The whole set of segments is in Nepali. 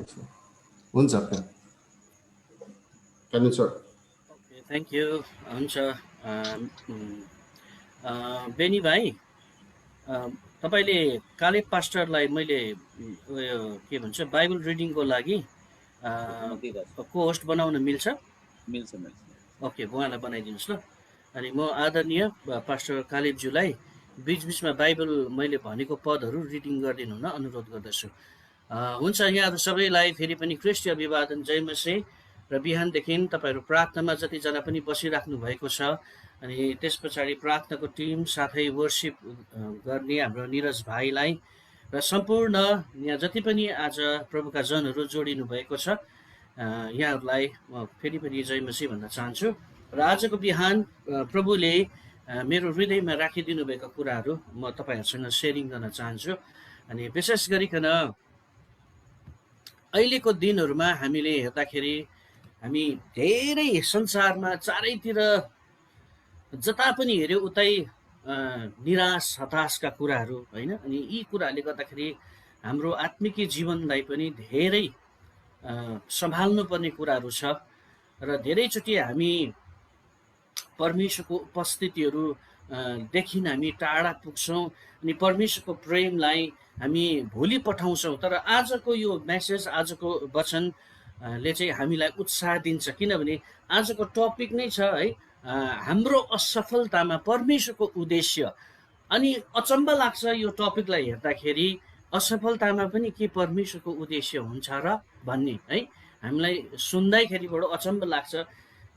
गर्दैछु। हुन्छ क्यानिन सर। Okay, thank you. हुन्छ बेनी भाइ, तपाईँले कालेब पास्टरलाई मैले उयो के भन्छ बाइबल रिडिङको लागि को होस्ट बनाउन मिल्छ? मिल्छ मिल्छ। ओके, उहाँलाई बनाइदिनुहोस् ल। अनि म आदरणीय पास्टर कालेबज्यूलाई बिचबिचमा बाइबल मैले भनेको पदहरू रिडिङ गरिदिनु हुन अनुरोध गर्दछु। हुन्छ, यहाँहरू सबैलाई फेरि पनि ख्रिस्ट अभिवादन, जय मसीह। र बिहानदेखि तपाईँहरू प्रार्थनामा जतिजना पनि बसिराख्नु भएको छ, अनि त्यस पछाडि प्रार्थनाको टिम साथै वर्सिप गर्ने हाम्रो निरज भाइलाई र सम्पूर्ण यहाँ जति पनि आज प्रभुका जनहरू जोडिनु भएको छ, यहाँहरूलाई म फेरि पनि जय मसीह भन्न चाहन्छु। र आजको बिहान प्रभुले मेरो हृदयमा राखिदिनु भएका कुराहरू म तपाईँहरूसँग सेयरिङ गर्न चाहन्छु। अनि विशेष गरिकन अहिलेको दिनहरूमा हामीले हेर्दाखेरि हामी धेरै संसारमा चारैतिर जता पनि हेऱ्यो उतै निराश हताशका कुराहरू, होइन? अनि यी कुराहरूले गर्दाखेरि हाम्रो आत्मिकी जीवनलाई पनि धेरै सम्हाल्नु पर्ने कुराहरू छ। र धेरैचोटि हामी परमेश्वरको उपस्थितिहरू देखि हामी टाढा पुग्छौँ अनि परमेश्वरको प्रेमलाई हामी भोलि पठाउँछौँ। तर आजको यो मेसेज, आजको वचनले चाहिँ हामीलाई उत्साह दिन्छ, किनभने आजको टपिक नै छ है हाम्रो असफलतामा परमेश्वरको उद्देश्य। अनि अचम्म लाग्छ यो टपिकलाई हेर्दाखेरि, असफलतामा पनि के परमेश्वरको उद्देश्य हुन्छ र भन्ने है हामीलाई सुन्दैखेरिबाट अचम्म लाग्छ।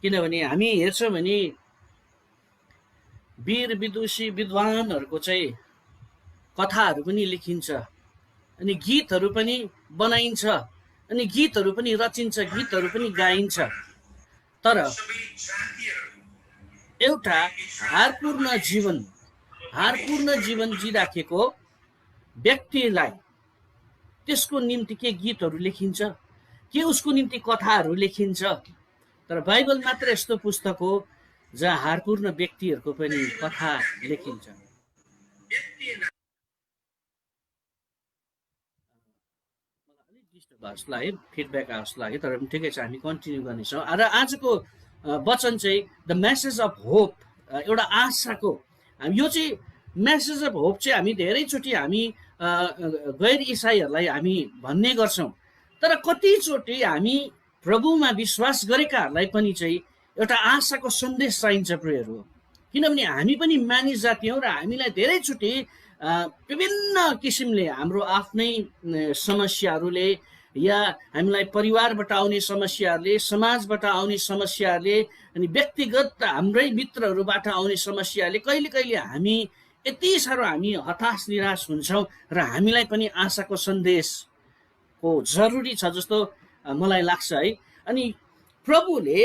किनभने हामी हेर्छौँ भने वीर विदुषी विद्वानहरूको चाहिँ कथाहरू पनि लेखिन्छ, अनि गीतहरू पनि बनाइन्छ, अनि गीतहरू पनि रचिन्छ, गीतहरू पनि गाइन्छ। तर एउटा हारपूर्ण जीवन जिराखेको व्यक्तिलाई त्यसको निम्ति के गीतहरू लेखिन्छ, के उसको निम्ति कथाहरू लेखिन्छ? तर बाइबल मात्र यस्तो पुस्तक हो जहाँ हारपूर्ण व्यक्तिहरूको पनि कथा लेखिन्छ। है फिडब्याक आउस लाग्यो, तर पनि ठिकै छ, हामी कन्टिन्यू गर्नेछौँ। र आजको वचन चाहिँ द मेसेज अफ होप, एउटा आशाको। यो चाहिँ मेसेज अफ होप चाहिँ हामी धेरैचोटि हामी गैर इसाईहरूलाई हामी भन्ने गर्छौँ, तर कतिचोटि हामी प्रभुमा विश्वास गरेकाहरूलाई पनि चाहिँ एउटा आशाको सन्देश चाहिन्छ प्रियहरू। किनभने हामी पनि मानिस जाति हौँ र हामीलाई धेरैचोटि विभिन्न किसिमले हाम्रो आफ्नै समस्याहरूले या हामीलाई परिवारबाट आउने समस्याहरूले, समाजबाट आउने समस्याहरूले, अनि व्यक्तिगत हाम्रै मित्रहरूबाट आउने समस्याहरूले कहिले कहिले हामी यति साह्रो हामी हताश निराश हुन्छौँ र हामीलाई पनि आशाको सन्देशको जरुरी छ जस्तो मलाई लाग्छ है। अनि प्रभुले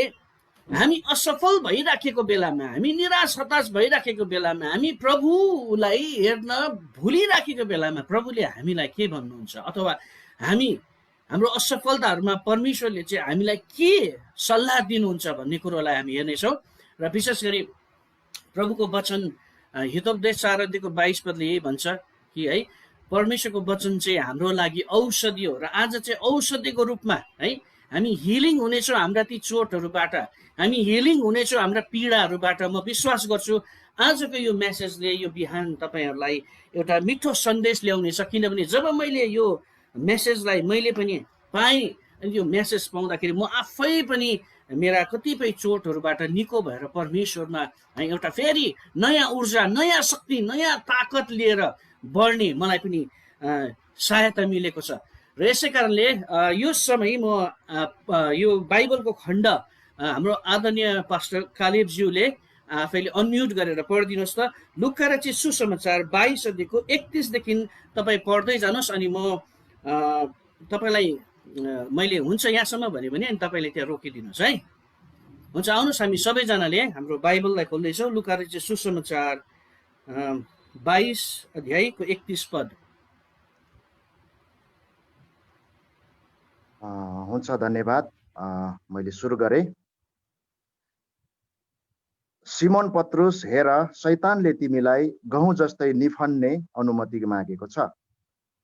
हामी असफल भइराखेको बेलामा, हामी निराश हताश भइराखेको बेलामा, हामी प्रभुलाई हेर्न भुलिराखेको बेलामा प्रभुले हामीलाई के भन्नुहुन्छ, अथवा हाम्रो असफलताहरूमा परमेश्वरले चाहिँ हामीलाई के सल्लाह दिनुहुन्छ भन्ने कुरोलाई हामी हेर्नेछौँ। र विशेष गरी प्रभुको वचन हितोपदेश 4:22 पदले यही भन्छ कि है परमेश्वरको वचन चाहिँ हाम्रो लागि औषधि हो, र आज चाहिँ औषधिको रूपमा है हामी हिलिङ हुनेछौँ हाम्रा ती चोटहरूबाट, हामी हिलिङ हुनेछौँ हाम्रा पीडाहरूबाट। म विश्वास गर्छु आजको यो मेसेजले यो बिहान तपाईँहरूलाई एउटा मिठो सन्देश ल्याउनेछ। किनभने जब मैले यो मेसेजलाई मैले पनि पाएँ, अनि यो मेसेज पाउँदाखेरि म आफै पनि मेरा कतिपय चोटहरूबाट निको भएर परमेश्वरमा एउटा फेरि नयाँ ऊर्जा, नयाँ शक्ति, नयाँ ताकत लिएर बढ्ने मलाई पनि सहायता मिलेको छ। र यसै कारणले यो समय म यो बाइबलको खण्ड हाम्रो आदरणीय पास्टर कालेबज्यूले आफैले अनम्युट गरेर पढिदिनुहोस् त। लुका रचित सुसमाचार 22 अध्यायको 31 देखि तपाईँ पढ्दै जानुहोस्। अनि म तपाईँलाई मैले हुन्छ यहाँसम्म भन्यो भने अनि तपाईँले त्यहाँ रोकिदिनुहोस् है। हुन्छ, आउनुहोस् हामी सबैजनाले हाम्रो बाइबललाई खोल्दैछौँ। लुका रचित सुसमाचार 22 अध्यायको 31 पद। हुन्छ, धन्यवाद। मैले सुरु गरेँ। सिमोन पत्रुस, हेर, शैतानले तिमीलाई गहुँ जस्तै निफन्ने अनुमति मागेको छ,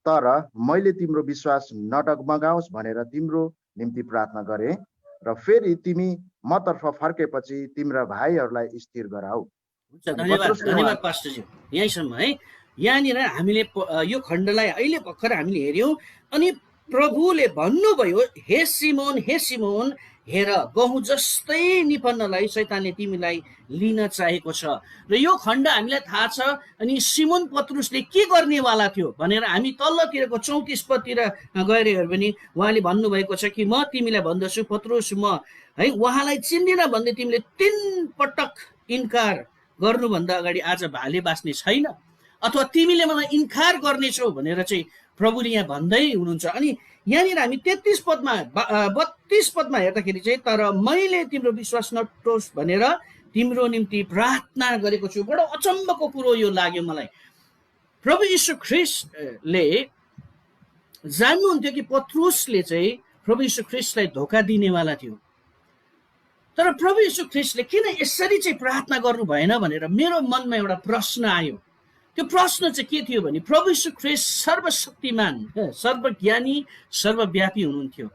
तर मैले तिम्रो विश्वास नडगमगाओस् भनेर तिम्रो निम्ति प्रार्थना गरे र फेरि तिमी मतर्फ फर्केपछि तिम्रा भाइहरूलाई स्थिर गराऊ। हुन्छ, धन्यवाद पास्टरजी। यहीँसम्म है। यहाँनिर हामीले यो खण्डलाई अहिले भर्खर हामीले हेऱ्यौँ अनि प्रभुले भन्नुभयो, हे सिमोन हेर, गहुँ जस्तै निपन्नलाई शैतानले तिमीलाई लिन चाहेको छ। र यो खण्ड हामीलाई थाहा छ। अनि सिमोन पत्रुसले के गर्नेवाला थियो भनेर हामी तल्लोतिरको 34 पदतिर गएर हेऱ्यो भने उहाँले भन्नुभएको छ कि म तिमीलाई भन्दछु पत्रुस, म है उहाँलाई चिन्दिनँ भन्दै तिमीले 3 पटक इन्कार गर्नुभन्दा अगाडि आज भाले बाँच्ने छैन, अथवा तिमीले मलाई इन्कार गर्नेछौ भनेर चाहिँ प्रभुले यहाँ भन्दै हुनुहुन्छ। अनि यहाँनिर हामी 33 पदमा 32 पदमा हेर्दाखेरि चाहिँ तर मैले तिम्रो विश्वास नटोस् भनेर तिम्रो निम्ति प्रार्थना गरेको छु। बडो अचम्मको कुरो यो लाग्यो मलाई। प्रभु यीशु ख्रिस्टले जान्नुहुन्थ्यो कि पत्रुसले चाहिँ प्रभु यीशु ख्रिस्टलाई धोका दिनेवाला थियो। तर प्रभु यीशु ख्रिस्टले किन यसरी चाहिँ प्रार्थना गर्नु भएन भनेर मेरो मनमा एउटा प्रश्न आयो। त्यो प्रश्न चाहिँ के थियो भने प्रभु यीशु ख्रिस्ट सर्वशक्तिमान, सर्वज्ञानी, सर्वव्यापी हुनुहुन्थ्यो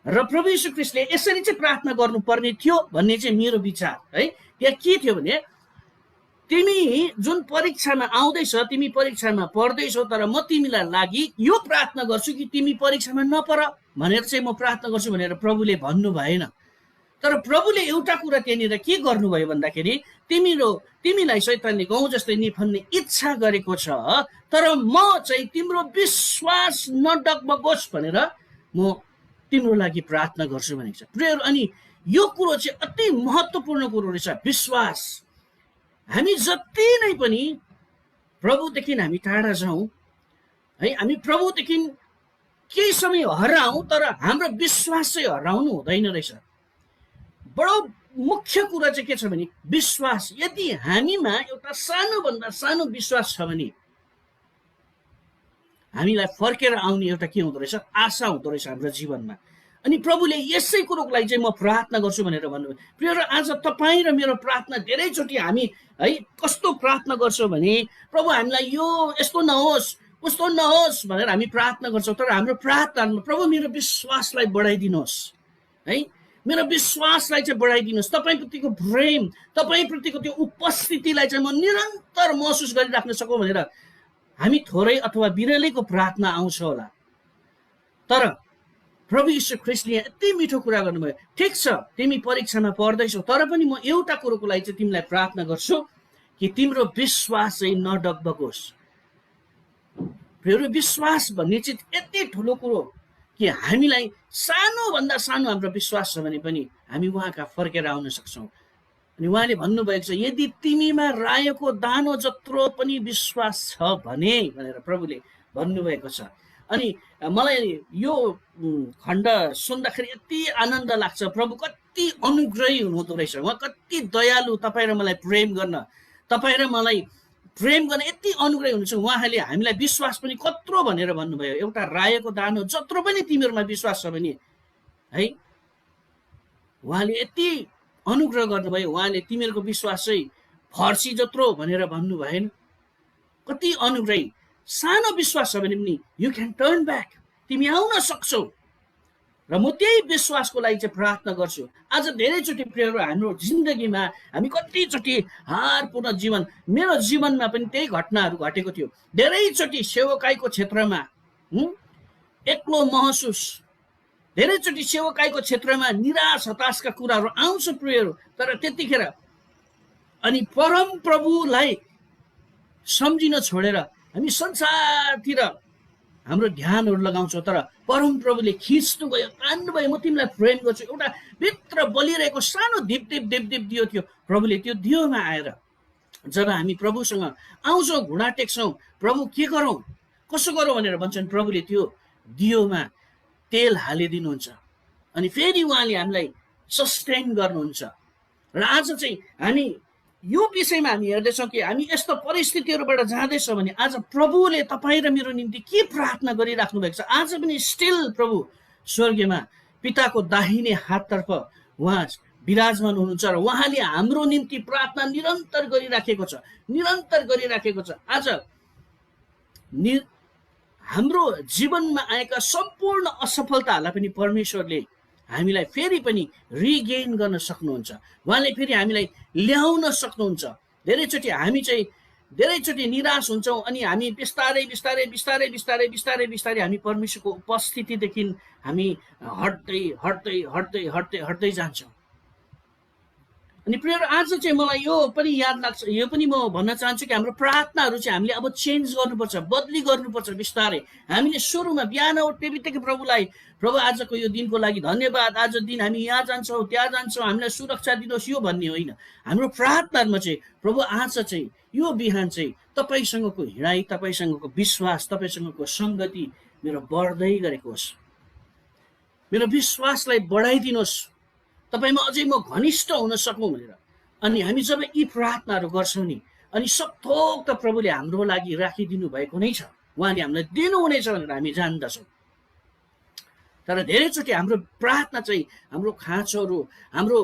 र प्रभु यीशु ख्रिस्टले यसरी चाहिँ प्रार्थना गर्नुपर्ने थियो भन्ने चाहिँ मेरो विचार है। यहाँ के थियो भने तिमी जुन परीक्षामा आउँदैछ, तिमी परीक्षामा पढ्दैछौ, तर म तिमीलाई लागि यो प्रार्थना गर्छु कि तिमी परीक्षामा नपर भनेर चाहिँ म प्रार्थना गर्छु भनेर प्रभुले भन्नु भएन। तर प्रभुले एउटा कुरा त्यहाँनिर के गर्नुभयो भन्दाखेरि तिमीलाई शैतानले गहुँ जस्तै निफन्ने इच्छा गरेको छ, तर म चाहिँ तिम्रो विश्वास नडगमगोस् भनेर म तिम्रो लागि प्रार्थना गर्छु भनेको छ। प्रेयर अनि यो कुरो चाहिँ अति महत्त्वपूर्ण कुरो रहेछ। विश्वास हामी जति नै पनि प्रभुदेखि हामी टाढा जाउँ है, हामी प्रभुदेखि केही समय हराउँ, तर हाम्रो विश्वास चाहिँ हराउनु हुँदैन रहेछ। बडो मुख्य कुरा चाहिँ के छ भने विश्वास। यदि हामीमा एउटा सानोभन्दा सानो विश्वास छ भने हामीलाई फर्केर आउने एउटा के हुँदो रहेछ, आशा हुँदो रहेछ हाम्रो जीवनमा। अनि प्रभुले यसै कुरोको लागि चाहिँ म प्रार्थना गर्छु भनेर भन्नुभयो। प्रिय, आज तपाईँ र मेरो प्रार्थना धेरैचोटि हामी है कस्तो प्रार्थना गर्छौँ भने प्रभु हामीलाई यो यस्तो नहोस् उस्तो नहोस् भनेर हामी प्रार्थना गर्छौँ, तर हाम्रो प्रार्थनामा प्रभु मेरो विश्वासलाई बढाइदिनुहोस् है, मेरो विश्वासलाई चाहिँ बढाइदिनुहोस्, तपाईँप्रतिको प्रेम, तपाईँप्रतिको त्यो उपस्थितिलाई चाहिँ म निरन्तर महसुस गरिराख्न सकौँ भनेर हामी थोरै अथवा बिरलैको प्रार्थना आउँछ होला। तर प्रभु यीशु ख्रिस्टले यति मिठो कुरा गर्नुभयो, ठिक छ तिमी परीक्षामा पढ्दैछौ, तर पनि म एउटा कुरोको लागि चाहिँ तिमीलाई प्रार्थना गर्छु कि तिम्रो विश्वास चाहिँ नडगमगोस्। प्रिय, विश्वास भन्ने चाहिँ यति ठुलो कुरो कि हामीलाई सानोभन्दा सानो हाम्रो विश्वास छ भने पनि हामी उहाँका फर्केर आउन सक्छौँ। अनि उहाँले भन्नुभएको छ यदि तिमीमा रायोको दानो जत्रो पनि विश्वास छ भने भनेर प्रभुले भन्नुभएको छ। अनि मलाई यो खण्ड सुन्दाखेरि यति आनन्द लाग्छ। प्रभु कति अनुग्रही हुनुहुँदो रहेछ, उहाँ कति दयालु, तपाईँ र मलाई प्रेम गर्न, तपाईँ र मलाई प्रेम गर्न यति अनुग्रही हुनुहुन्छ। उहाँले हामीलाई विश्वास पनि कत्रो भनेर भन्नुभयो, एउटा रायोको दानो जत्रो पनि तिमीहरूमा विश्वास छ भने है, उहाँले यति अनुग्रह गर्नुभयो। उहाँले तिमीहरूको विश्वास चाहिँ फर्सी जत्रो भनेर भन्नु भएन। कति अनुग्रही। सानो विश्वास छ भने पनि यु क्यान टर्न ब्याक, तिमी आउन सक्छौ। र म त्यही विश्वासको लागि चाहिँ प्रार्थना गर्छु। आज धेरैचोटि प्रियहरू हाम्रो जिन्दगीमा हामी कतिचोटि हारपूर्ण जीवन, मेरो जीवनमा पनि त्यही घटनाहरू घटेको थियो। धेरैचोटि सेवकाईको क्षेत्रमा एक्लो महसुस, धेरैचोटि सेवकाईको क्षेत्रमा निराश हताशका कुराहरू आउँछ प्रियहरू। तर त्यतिखेर अनि परम प्रभुलाई सम्झिन छोडेर हामी संसारतिर हाम्रो ध्यानहरू लगाउँछौँ, तर परम प्रभुले खिच्नु भयो, तान्नुभयो, म तिमीलाई प्रेम गर्छु। एउटा भित्र बलिरहेको सानो धिप दियो थियो, प्रभुले त्यो दियोमा आएर जब हामी प्रभुसँग आउँछौँ, घुँडा टेक्छौँ, प्रभु के गरौँ कसो गरौँ भनेर भन्छन्, प्रभुले त्यो दियोमा तेल हालिदिनुहुन्छ अनि फेरि उहाँले हामीलाई सस्टेन गर्नुहुन्छ। र आज चाहिँ हामी यो विषयमा हामी हेर्दैछौँ कि हामी यस्तो परिस्थितिहरूबाट जाँदैछौँ भने आज प्रभुले तपाईँ र मेरो निम्ति के प्रार्थना गरिराख्नु भएको छ। आज पनि स्टिल प्रभु स्वर्गीयमा पिताको दाहिने हाततर्फ उहाँ विराजमान हुनुहुन्छ र उहाँले हाम्रो निम्ति प्रार्थना निरन्तर गरिराखेको छ, निरन्तर गरिराखेको छ। आज हाम्रो जीवनमा आएका सम्पूर्ण असफलताहरूलाई पनि परमेश्वरले हामीलाई फेरि पनि रिगेन गर्न सक्नुहुन्छ। उहाँले फेरि हामीलाई ल्याउन सक्नुहुन्छ। धेरैचोटि निराश हुन्छौँ अनि हामी बिस्तारै बिस्तारै बिस्तारै बिस्तारै बिस्तारै बिस्तारै हामी परमेश्वरको उपस्थितिदेखि हामी हट्दै हट्दै हट्दै हट्दै हट्दै जान्छौँ। अनि प्रियहरू, आज चाहिँ मलाई यो पनि याद लाग्छ, यो पनि म भन्न चाहन्छु कि हाम्रो प्रार्थनाहरू चाहिँ हामीले अब चेन्ज गर्नुपर्छ, बदली गर्नुपर्छ बिस्तारै। हामीले सुरुमा बिहान उठ्ने बित्तिकै प्रभुलाई, प्रभु आजको यो दिनको लागि धन्यवाद, आज दिन हामी यहाँ जान्छौँ त्यहाँ जान्छौँ, हामीलाई सुरक्षा दिनुहोस्, यो भन्ने होइन। हाम्रो प्रार्थनाहरूमा चाहिँ प्रभु आज चाहिँ यो बिहान चाहिँ तपाईँसँगको हिँडाइ, तपाईँसँगको विश्वास, तपाईँसँगको सङ्गति मेरो बढ्दै गरेको होस्। मेरो विश्वासलाई बढाइदिनुहोस्, तपाईँमा अझै म घनिष्ठ हुन सकौँ भनेर। अनि हामी जब यी प्रार्थनाहरू गर्छौँ नि, अनि सबथोक त प्रभुले हाम्रो लागि राखिदिनु भएको नै छ, उहाँले हामीलाई दिनुहुनेछ भनेर हामी जान्दछौँ। तर धेरैचोटि हाम्रो प्रार्थना चाहिँ हाम्रो खाँचोहरू, हाम्रो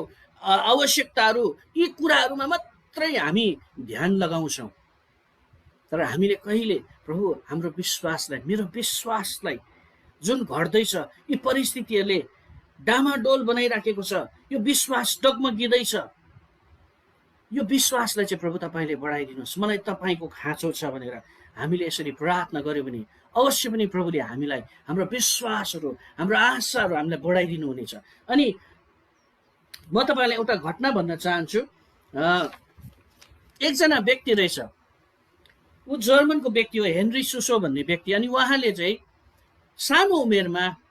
आवश्यकताहरू, यी कुराहरूमा मात्रै हामी ध्यान लगाउँछौँ। तर हामीले कहिले प्रभु हाम्रो विश्वासलाई, मेरो विश्वासलाई जुन घट्दैछ, यी परिस्थितिहरूले डामाडोल बनाइराखेको छ, यो विश्वास डगमगिँदैछ, यो विश्वासलाई चाहिँ प्रभु तपाईँले बढाइदिनुहोस्, मलाई तपाईँको खाँचो छ भनेर हामीले यसरी प्रार्थना गऱ्यो भने अवश्य पनि प्रभुले हामीलाई, हाम्रो विश्वासहरू, हाम्रो आशाहरू हामीलाई बढाइदिनु हुनेछ। अनि म तपाईँलाई एउटा घटना भन्न चाहन्छु। एकजना व्यक्ति रहेछ, ऊ जर्मनको व्यक्ति हो, हेनरी सुसो भन्ने व्यक्ति। अनि उहाँले चाहिँ सानो उमेरमा,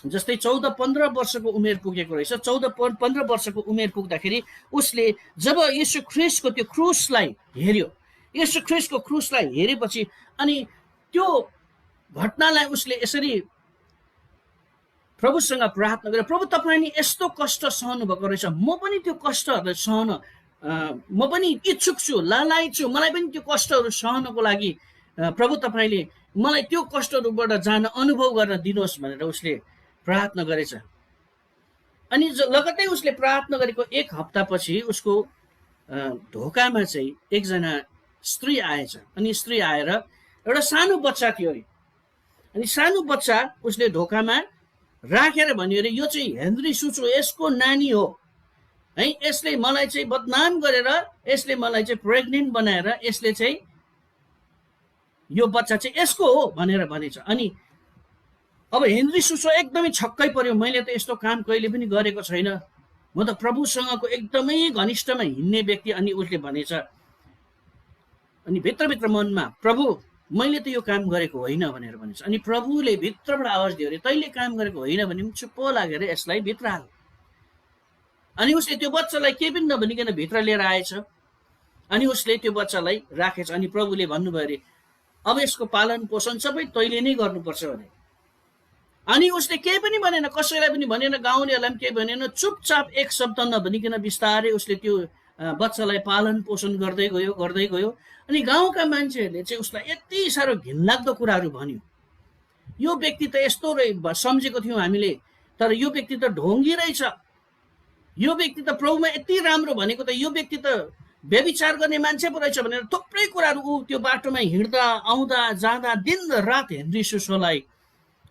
जस्तै 14-15 वर्षको उमेर पुगेको रहेछ। 14-15 वर्षको उमेर पुग्दाखेरि उसले जब येशू ख्रिस्टको त्यो क्रुसलाई हेऱ्यो, येशू ख्रिस्टको क्रुसलाई हेरेपछि अनि त्यो घटनालाई उसले यसरी प्रभुसँग प्रार्थना गरेर, प्रभु तपाईँले यस्तो कष्ट सहनु भएको रहेछ, म पनि त्यो कष्टहरूलाई सहन म पनि इच्छुक छु, लालायत छु, मलाई पनि त्यो कष्टहरू सहनको लागि प्रभु तपाईँले मलाई त्यो कष्टहरूबाट जान अनुभव गर्न दिनुहोस् भनेर उसले प्रार्थना गरेछ। अनि लगत्तै उसले प्रार्थना गरेको 1 हप्तापछि उसको ढोकामा चाहिँ एकजना स्त्री आएछ। अनि स्त्री आएर एउटा सानो बच्चा थियो अरे, अनि सानो बच्चा उसले ढोकामा राखेर भन्यो अरे, यो चाहिँ हेनरी सुसो, यसको नानी हो है, यसले मलाई चाहिँ बदनाम गरेर, यसले मलाई चाहिँ प्रेग्नेन्ट बनाएर, यसले चाहिँ यो बच्चा चाहिँ यसको हो भनेर भनेछ। अनि अब हेनरी सुसो एकदमै छक्कै पर्यो, मैले त यस्तो काम कहिले पनि गरेको छैन, म त प्रभुसँगको एकदमै घनिष्ठमा हिँड्ने व्यक्ति। अनि उसले भनेछ, अनि भित्रभित्र मनमा, प्रभु मैले त यो काम गरेको होइन भनेर भनेछ। अनि प्रभुले भित्रबाट आवाज दियो अरे, तैँले काम गरेको होइन भने पनि चुप्प लागेर यसलाई भित्र हाल। अनि उसले त्यो बच्चालाई केही पनि नभनिकन भित्र लिएर आएछ। अनि उसले त्यो बच्चालाई राखेछ। अनि प्रभुले भन्नुभयो अरे, अब यसको पालन पोषण सबै तैँले नै गर्नुपर्छ भने। अनि उसले केही पनि भनेन, कसैलाई पनि भनेन, गाउँलेहरूलाई पनि केही भनेन, चुपचाप एक शब्द नभनिकन बिस्तारै उसले त्यो बच्चालाई पालन पोषण गर्दै गयो। अनि गाउँका मान्छेहरूले चाहिँ उसलाई यति साह्रो घिनलाग्दो कुराहरू भन्यो, यो व्यक्ति त यस्तो सम्झेको थियौँ हामीले, तर यो व्यक्ति त ढोङ्गी रहेछ, यो व्यक्ति त प्रभुमा यति राम्रो भनेको त यो व्यक्ति त व्यभिचार गर्ने मान्छे पो रहेछ भनेर थुप्रै कुराहरू ऊ त्यो बाटोमा हिँड्दा आउँदा जाँदा दिन रात हेनरी सुसोलाई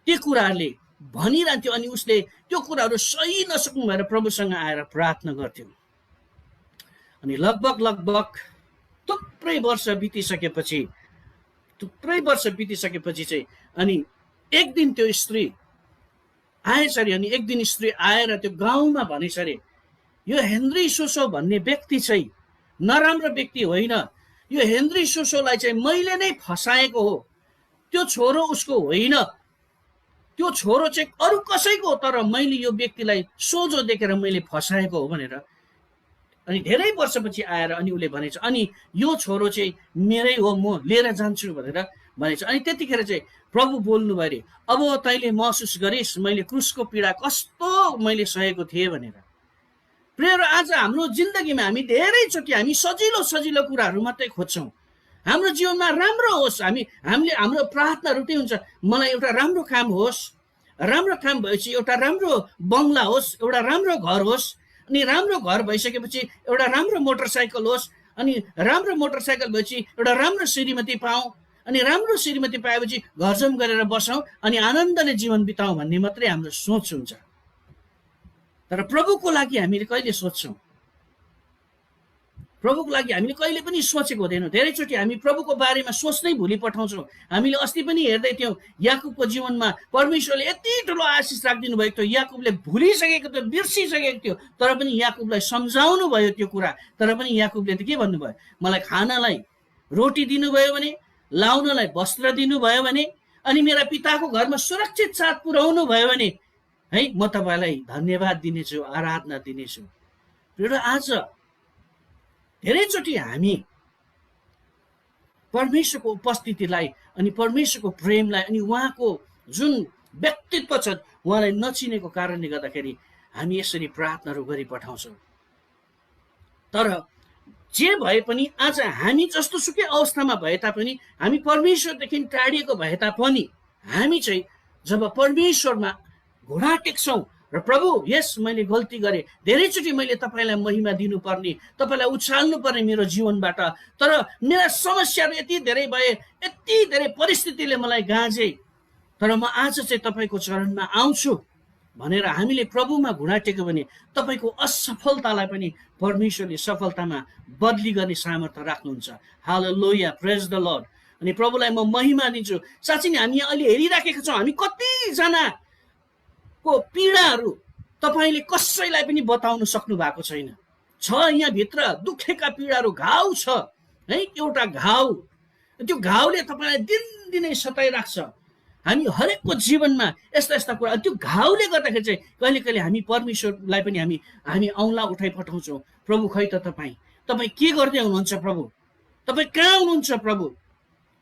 त्यो कुराहरूले भनिरहन्थ्यो। अनि उसले त्यो कुराहरू सही नसक्नु भएर प्रभुसँग आएर प्रार्थना गर्थ्यो। अनि लगभग थुप्रै वर्ष बितिसकेपछि चाहिँ अनि एक दिन त्यो स्त्री आएछ अरे। अनि एक दिन स्त्री आएर त्यो गाउँमा भनेछ अरे, यो हेनरी सुसो भन्ने व्यक्ति चाहिँ नराम्रो व्यक्ति होइन, यो हेनरी सुसोलाई चाहिँ मैले नै फसाएको हो, त्यो छोरो उसको होइन, त्यो छोरो चाहिँ अरू कसैको हो, तर मैले यो व्यक्तिलाई सोझो देखेर मैले फसाएको हो भनेर। अनि धेरै वर्षपछि आएर अनि उसले भनेछ, अनि यो छोरो चाहिँ मेरै हो, म लिएर जान्छु भनेर भनेछ। अनि त्यतिखेर चाहिँ प्रभु बोल्नु भयो अरे, अब तैँले महसुस गरिस् मैले क्रुसको पीडा कस्तो मैले सहेको थिएँ भनेर। प्रियहरू, आज हाम्रो जिन्दगीमा हामी धेरैचोटि हामी सजिलो कुराहरू मात्रै खोज्छौँ। हाम्रो जीवनमा राम्रो होस्, हामीले हाम्रो प्रार्थनाहरू त्यही हुन्छ, मलाई एउटा राम्रो काम होस्, राम्रो काम भएपछि एउटा राम्रो बङ्गला होस्, एउटा राम्रो घर होस्, अनि राम्रो घर भइसकेपछि एउटा राम्रो मोटरसाइकल होस्, अनि राम्रो मोटरसाइकल भएपछि एउटा राम्रो श्रीमती पाऊँ, अनि राम्रो श्रीमती पाएपछि घरजम गरेर बसौँ अनि आनन्दले जीवन बिताउँ भन्ने मात्रै हाम्रो सोच हुन्छ। तर प्रभुको लागि हामीले कहिले सोच्छौँ? प्रभुको लागि हामीले कहिले पनि सोचेको हुँदैनौँ। धेरैचोटि हामी प्रभुको बारेमा सोच्नै भुलि पठाउँछौँ। हामीले अस्ति पनि हेर्दै थियौँ याकुबको जीवनमा परमेश्वरले यति ठुलो आशिष राखिदिनु भएको थियो, याकुबले भुलिसकेको थियो, बिर्सिसकेको थियो, तर पनि याकुबलाई सम्झाउनु भयो त्यो कुरा। तर पनि याकुबले त के भन्नुभयो? मलाई खानलाई रोटी दिनुभयो भने, लाउनलाई वस्त्र दिनुभयो भने, अनि मेरा पिताको घरमा सुरक्षित साथ पुर्याउनु भयो भने है म तपाईँलाई धन्यवाद दिनेछु, आराधना दिनेछु। र आज धेरैचोटि हामी परमेश्वरको उपस्थितिलाई अनि परमेश्वरको प्रेमलाई अनि उहाँको जुन व्यक्तित्व छ उहाँलाई नचिनेको कारणले गर्दाखेरि हामी यसरी प्रार्थनाहरू गरी पठाउँछौँ। तर जे भए पनि आज हामी जस्तो सुकै अवस्थामा भए तापनि, हामी परमेश्वरदेखि टाढिएको भए तापनि हामी चाहिँ जब परमेश्वरमा घुँडा टेक्छौँ र प्रभु यस मैले गल्ती गरेँ, धेरैचोटि मैले तपाईँलाई महिमा दिनुपर्ने, तपाईँलाई उछाल्नु पर्ने मेरो जीवनबाट, तर मेरा समस्याहरू यति धेरै भए, यति धेरै परिस्थितिले मलाई गाँजे, तर म आज चाहिँ तपाईँको चरणमा आउँछु भनेर हामीले प्रभुमा घुँडा टेक्यो भने तपाईँको असफलतालाई पनि परमेश्वरले सफलतामा बदली गर्ने सामर्थ्य राख्नुहुन्छ। हालेलुया, प्रेज द लर्ड। अनि प्रभुलाई म महिमा दिन्छु। साँच्चै नै हामी अहिले हेरिराखेका छौँ, हामी कतिजना को पीडाहरू तपाईँले कसैलाई पनि बताउन सक्नु भएको छैन। यहाँभित्र दुखेका पीडाहरू, घाउ छ है, एउटा घाउ, त्यो घाउले तपाईँलाई दिनदिनै सताइराख्छ। हामी हरेकको जीवनमा यस्ता यस्ता कुरा, त्यो घाउले गर्दाखेरि चाहिँ कहिले कहिले हामी परमेश्वरलाई पनि हामी औँला उठाइ पठाउँछौँ। प्रभु खै त तपाईँ के गर्दै हुनुहुन्छ? प्रभु तपाईँ कहाँ हुनुहुन्छ? प्रभु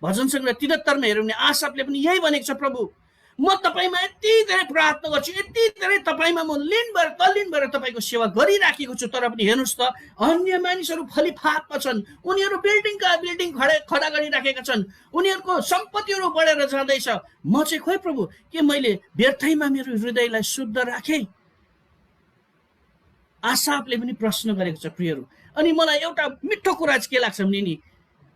भजन सङ्ग्रह 73 हेऱ्यौँ भने आसाफले पनि यही भनेको छ, प्रभु म तपाईँमा यति धेरै प्रार्थना गर्छु, यति धेरै तपाईँमा म तल्लीन भएर तपाईँको सेवा गरिराखेको छु, तर पनि हेर्नुहोस् त अन्य मानिसहरू फलिफापमा छन्, उनीहरू बिल्डिङ खडा गरिराखेका छन्, उनीहरूको सम्पत्तिहरू बढेर जाँदैछ। म चाहिँ खोइ प्रभु के मैले व्यर्थैमा मेरो हृदयलाई शुद्ध राखेँ? आसाफले पनि प्रश्न गरेको छ प्रियहरू। अनि मलाई एउटा मिठो कुरा चाहिँ के लाग्छ भने नि,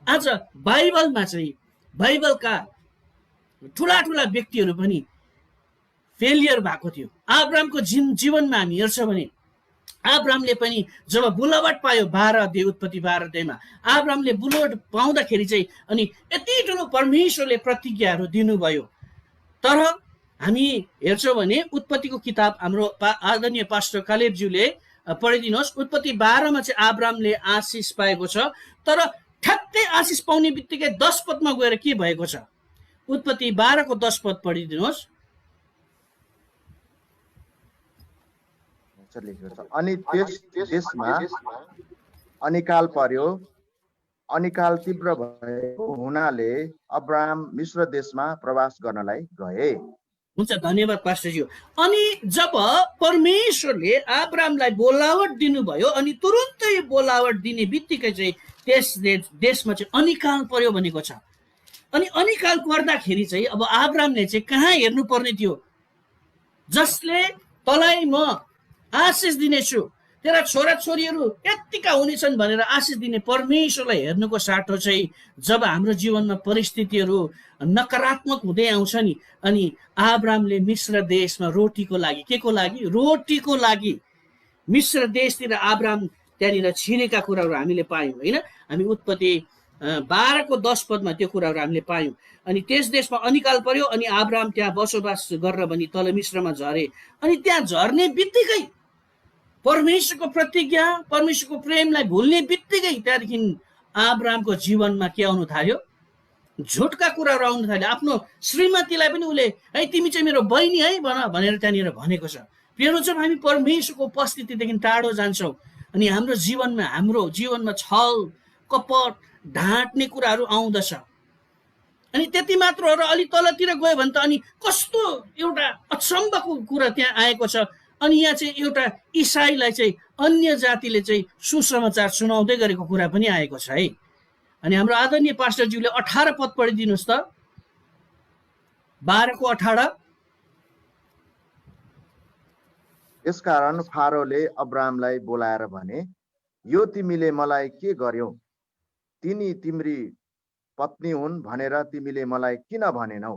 आज बाइबलमा चाहिँ बाइबलका ठुला ठुला व्यक्तिहरू पनि फेलियर भएको थियो। अब्राहमको जीवनमा हामी हेर्छौँ भने अब्राहमले पनि जब बुलावट पायो 12 अध्याय उत्पत्ति 12 अध्यायमा अब्राहमले बुलावट पाउँदाखेरि चाहिँ अनि यति ठुलो परमेश्वरले प्रतिज्ञाहरू दिनुभयो। तर हामी हेर्छौँ भने उत्पत्तिको किताब हाम्रो आदरणीय पास्टर कालेबज्यूले पढिदिनुहोस्। उत्पत्ति 12 मा चाहिँ अब्राहमले आशिष पाएको छ, तर ठ्याक्कै आशिष पाउने बित्तिकै 10 पदमा गएर के भएको छ? उत्पत्ति 12 को 10 पद पढिदिनुहोस्। अनि त्यस देशमा अनिकाल पर्यो, अनिकाल तीव्र भएको हुनाले अब्राहम मिश्र देशमा प्रवास गर्नलाई गए। हुन्छ, धन्यवाद पास्टरज्यू। अनि जब परमेश्वरले अब्राहमलाई बोलावट दिनुभयो अनि तुरुन्तै बोलावट दिने बित्तिकै चाहिँ त्यस देशमा चाहिँ अनिकाल पर्यो भनेको छ। अनि अनिकाल पर्दाखेरि चाहिँ अब अब्राहमले चाहिँ कहाँ हेर्नु पर्ने थियो? जसले तँलाई म आशिष दिनेछु, तेरा छोराछोरीहरू यत्तिका हुनेछन् भनेर आशिष दिने परमेश्वरलाई हेर्नुको साटो चाहिँ जब हाम्रो जीवनमा परिस्थितिहरू नकारात्मक हुँदै आउँछ नि, अनि अब्राहमले मिश्र देशमा रोटीको लागि, के को लागि? रोटीको लागि मिश्र देशतिर अब्राहम त्यहाँनिर छिरेका कुराहरू हामीले पायौँ होइन। हामी उत्पत्ति 12 को 10 पदमा त्यो कुराहरू हामीले पायौँ। अनि त्यस देशमा अनिकाल पर्यो अनि अब्राहम त्यहाँ बसोबास गरेर भनी तल मिश्रमा झरे। अनि त्यहाँ झर्ने बित्तिकै परमेश्वरको प्रतिज्ञा, परमेश्वरको प्रेमलाई भुल्ने बित्तिकै त्यहाँदेखि अब्राहमको जीवनमा के आउनु थाल्यो? झुटका कुराहरू आउनु थाल्यो। आफ्नो श्रीमतीलाई पनि उसले है तिमी चाहिँ मेरो बहिनी है भनेर त्यहाँनिर भनेको छ। प्रियहरू, जब हामी परमेश्वरको उपस्थितिदेखि टाढो जान्छौँ अनि हाम्रो जीवनमा छल कपट ढाँट्ने कुराहरू आउँदछ। अनि त्यति मात्र हो र अलि तलतिर गयो भने त अनि कस्तो एउटा अचम्मको कुरा त्यहाँ आएको छ। अनि यहाँ चाहिँ एउटा इसाईलाई चाहिँ अन्य जातिले चाहिँ सुसमाचार सुनाउँदै गरेको कुरा पनि आएको छ है। अनि हाम्रो आदरणीय पास्टरज्यूले 18 पद पढिदिनुहोस् त। 12 को 18। यसकारण फारोले अब्राहमलाई बोलाएर भने, यो तिमीले मलाई के गर्यौ? तिनी तिम्री पत्नी हुन् भनेर तिमीले मलाई किन भनेनौ?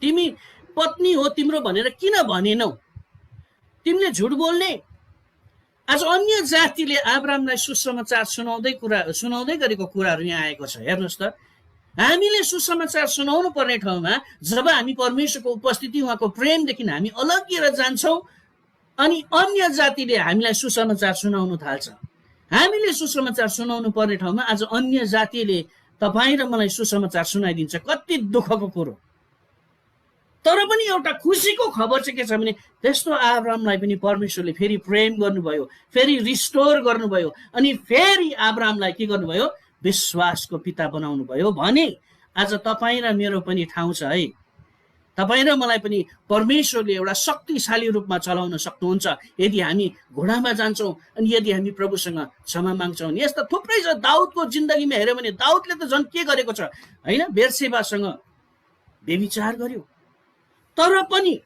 तिमी पत्नी हो तिम्रो भनेर किन भनेनौ? तिमीले झुट बोल्ने। आज अन्य जातिले अब्राहमलाई सुसमाचार सुनाउँदै गरेको कुराहरू यहाँ आएको छ। हेर्नुहोस् त, हामीले सुसमाचार सुनाउनु पर्ने ठाउँमा जब हामी परमेश्वरको उपस्थिति, उहाँको प्रेमदेखि हामी अलगिएर जान्छौँ अनि अन्य जातिले हामीलाई सुसमाचार सुनाउनु थाल्छ। हामीले सुसमाचार सुनाउनु पर्ने ठाउँमा आज अन्य जातिले तपाईँ र मलाई सुसमाचार सुनाइदिन्छ। कति दुःखको कुरो। तर पनि एउटा खुसीको खबर चाहिँ के छ भने त्यस्तो अब्राहमलाई पनि परमेश्वरले फेरि प्रेम गर्नुभयो, फेरि रिस्टोर गर्नुभयो अनि फेरि अब्राहमलाई के गर्नुभयो? विश्वासको पिता बनाउनु भयो भने आज तपाईँ र मेरो पनि ठाउँ छ है। तपाईँ र मलाई पनि परमेश्वरले एउटा शक्तिशाली रूपमा चलाउन सक्नुहुन्छ यदि हामी घोडामा जान्छौँ अनि यदि हामी प्रभुसँग क्षमा माग्छौँ। यस्ता थुप्रै छ। दाउदको जिन्दगीमा हेऱ्यो भने दाउदले त झन् के गरेको छ होइन? बेर्सेबासँग व्यभिचार गर्यो तर पनि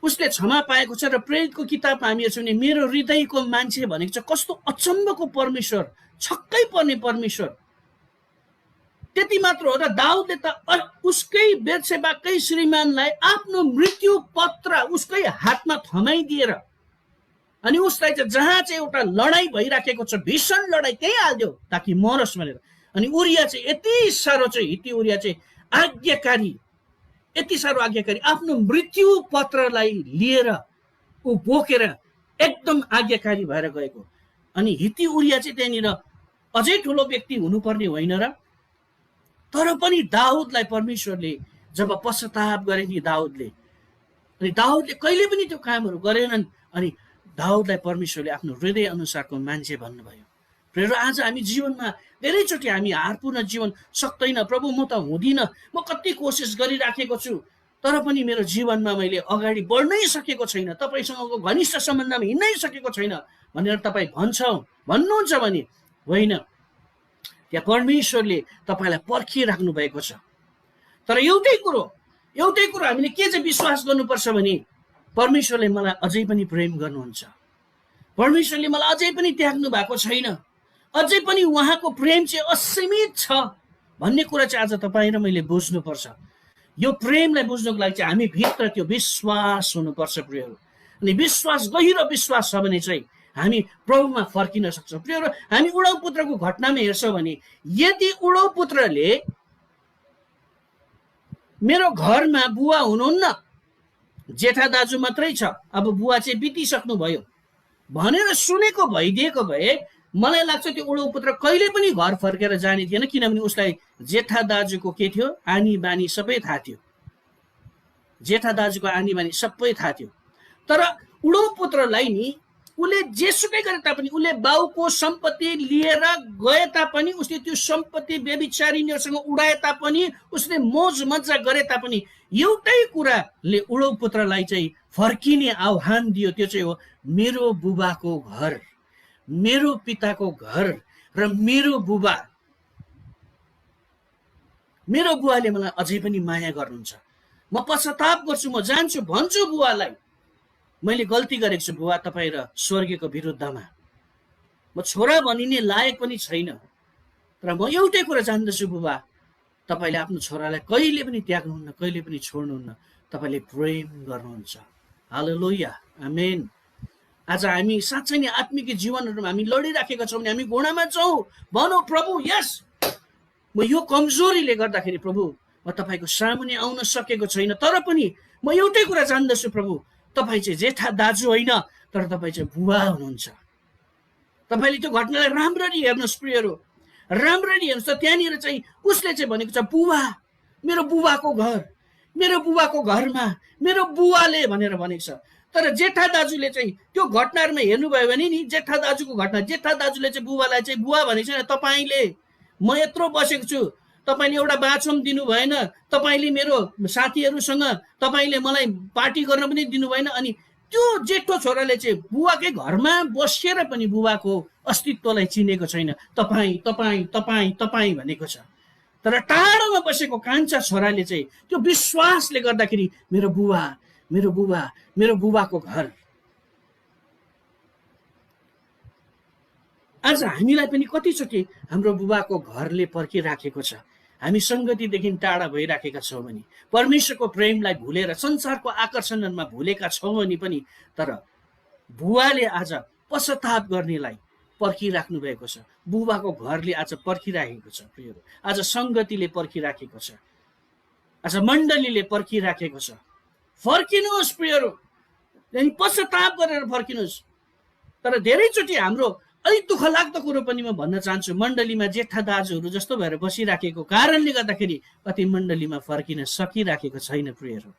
उसले क्षमा पाएको छ। र प्रेरितको किताबमा हामी हेर्छौँ भने मेरो हृदयको मान्छे भनेको छ कस्तो अचम्मको परमेश्वर, छक्कै पर्ने परमेश्वर। त्यति मात्र हो र दाउदले त उसकै बेर्सेबाकै श्रीमानलाई आफ्नो मृत्यु पत्र उसकै हातमा थमाइदिएर अनि उसलाई चाहिँ जहाँ चाहिँ एउटा लडाइँ भइराखेको छ, भीषण लडाइँ, त्यही हालिदियो ताकि मरोस् भनेर। अनि उरिया चाहिँ यति साह्रो चाहिँ हित्ती उरिया चाहिँ आज्ञाकारी, यति साह्रो आज्ञाकारी, आफ्नो मृत्यु पत्रलाई लिएर ऊ बोकेर एकदम आज्ञाकारी भएर गएको। अनि हित्ती उरिया चाहिँ त्यहाँनिर अझै ठुलो व्यक्ति हुनुपर्ने होइन र, तर पनि दाउदलाई परमेश्वरले जब पश्चाताप गरे नि दाउदले, अनि दाउदले कहिले पनि त्यो कामहरू गरेनन् अनि दाउदलाई परमेश्वरले आफ्नो हृदय अनुसारको मान्छे भन्नुभयो। र आज हामी जीवनमा धेरैचोटि हामी हारपूर्ण जीवन सक्दैन, प्रभु म त हुँदिनँ, म कति कोसिस गरिराखेको छु तर पनि मेरो जीवनमा मैले अगाडि बढ्नै सकेको छैन, तपाईँसँगको घनिष्ठ सम्बन्धमा हिँड्नै सकेको छैन भनेर तपाईँ भन्नुहुन्छ भने होइन, त्यहाँ परमेश्वरले तपाईँलाई पर्खिराख्नु भएको छ। तर एउटै कुरो हामीले के चाहिँ विश्वास गर्नुपर्छ भने परमेश्वरले मलाई अझै पनि प्रेम गर्नुहुन्छ, परमेश्वरले मलाई अझै पनि त्याग्नु भएको छैन, अझै पनि उहाँको प्रेम चाहिँ असीमित छ भन्ने कुरा चाहिँ आज तपाईँ र मैले बुझ्नुपर्छ। यो प्रेमलाई बुझ्नुको लागि चाहिँ हामी भित्र त्यो विश्वास हुनुपर्छ प्रियहरू। अनि विश्वास, गहिरो विश्वास छ भने चाहिँ हामी प्रभुमा फर्किन सक्छौँ। प्रियहरू, हामी उडौ पुत्रको घटनामा हेर्छौँ भने यदि उडौ पुत्रले मेरो घरमा बुवा हुनुहुन्न, जेठा दाजु मात्रै छ, अब बुवा चाहिँ बितिसक्नु भयो भनेर सुनेको भइदिएको भए मलाई लाग्छ त्यो उडौ पुत्र कहिले पनि घर फर्केर जाने थिएन, किनभने उसलाई जेठा दाजुको के थियो? आनी बानी सबै थाहा थियो। जेठा दाजुको आनी बानी सबै थाहा थियो। तर उडौ पुत्रलाई नि उसले जेसुकै गरे तापनि, उसले बाउको सम्पत्ति लिएर गए तापनि, उसले त्यो सम्पत्ति व्यभिचारिणीहरूसँग उडाए तापनि, उसले मोज मजा गरे तापनि एउटै कुराले उडौ पुत्रलाई चाहिँ फर्किने आह्वान दियो, त्यो चाहिँ हो मेरो बुबाको घर, मेरो पिताको घर र मेरो बुवाले मलाई अझै पनि माया गर्नुहुन्छ। म पश्चाताप गर्छु, म जान्छु, भन्छु बुवालाई मैले गल्ती गरेको छु बुवा तपाईँ र स्वर्गीयको विरुद्धमा, म छोरा भनिने लायक पनि छैन, तर म एउटै कुरा जान्दछु बुबा, तपाईँले आफ्नो छोरालाई कहिले पनि त्याग्नुहुन्न, कहिले पनि छोड्नुहुन्न, तपाईँले प्रेम गर्नुहुन्छ। हालेलुया, आमेन। आज हामी साँच्चै नै आत्मिक जीवनहरूमा हामी लडिराखेका छौँ भने हामी घोडामा छौँ, भनौँ प्रभु यस म यो कमजोरीले गर्दाखेरि प्रभु म तपाईँको सामुने आउन सकेको छैन, तर पनि म एउटै कुरा जान्दछु प्रभु, तपाईँ चाहिँ जेठा दाजु होइन तर तपाईँ चाहिँ बुवा हुनुहुन्छ। तपाईँले त्यो घटनालाई राम्ररी हेर्नुहोस् प्रियहरू, राम्ररी हेर्नुहोस् त। त्यहाँनिर चाहिँ उसले चाहिँ भनेको छ बुवा, मेरो बुबाको घर, मेरो बुबाको घरमा मेरो बुवाले भनेर भनेको छ। तर जेठा दाजुले चाहिँ त्यो घटनाहरूमा हेर्नुभयो भने नि जेठा दाजुको घटना, जेठा दाजुले चाहिँ बुबालाई चाहिँ बुवा भनेको छैन, तपाईँले म यत्रो बसेको छु, तपाईँले एउटा बाछोम दिनु भएन, तपाईँले मेरो साथीहरूसँग तपाईँले मलाई पार्टी गर्न पनि दिनु भएन। अनि त्यो जेठो छोराले चाहिँ बुवाकै घरमा बसेर पनि बुबाको अस्तित्वलाई चिनेको छैन, तपाईँ तपाईँ तपाईँ तपाईँ भनेको छ। तर टाढोमा बसेको कान्छा छोराले चाहिँ त्यो विश्वासले गर्दाखेरि मेरो बुवा, मेरो बुबा, मेरो बुबाको घर। आज हामीलाई पनि कतिचोटि हाम्रो बुबाको घरले पर्खिराखेको छ, हामी सङ्गतिदेखि टाढा भइराखेका छौँ भने, परमेश्वरको प्रेमलाई भुलेर संसारको आकर्षणमा भुलेका छौँ भने पनि, तर बुवाले आज पश्चाताप गर्नेलाई पर्खिराख्नु भएको छ। बुबाको घरले आज पर्खिराखेको छ प्रियहरू, आज सङ्गतिले पर्खिराखेको छ, आज मण्डलीले पर्खिराखेको छ। फर्किनुहोस् प्रियहरू, पश्चाताप गरेर फर्किनुहोस्। तर धेरैचोटि हाम्रो अलिक दुःख लाग्दो कुरो पनि म भन्न चाहन्छु, मण्डलीमा जेठा दाजुहरू जस्तो भएर बसिराखेको कारणले गर्दाखेरि कति मण्डलीमा फर्किन सकिराखेको छैन प्रियहरू।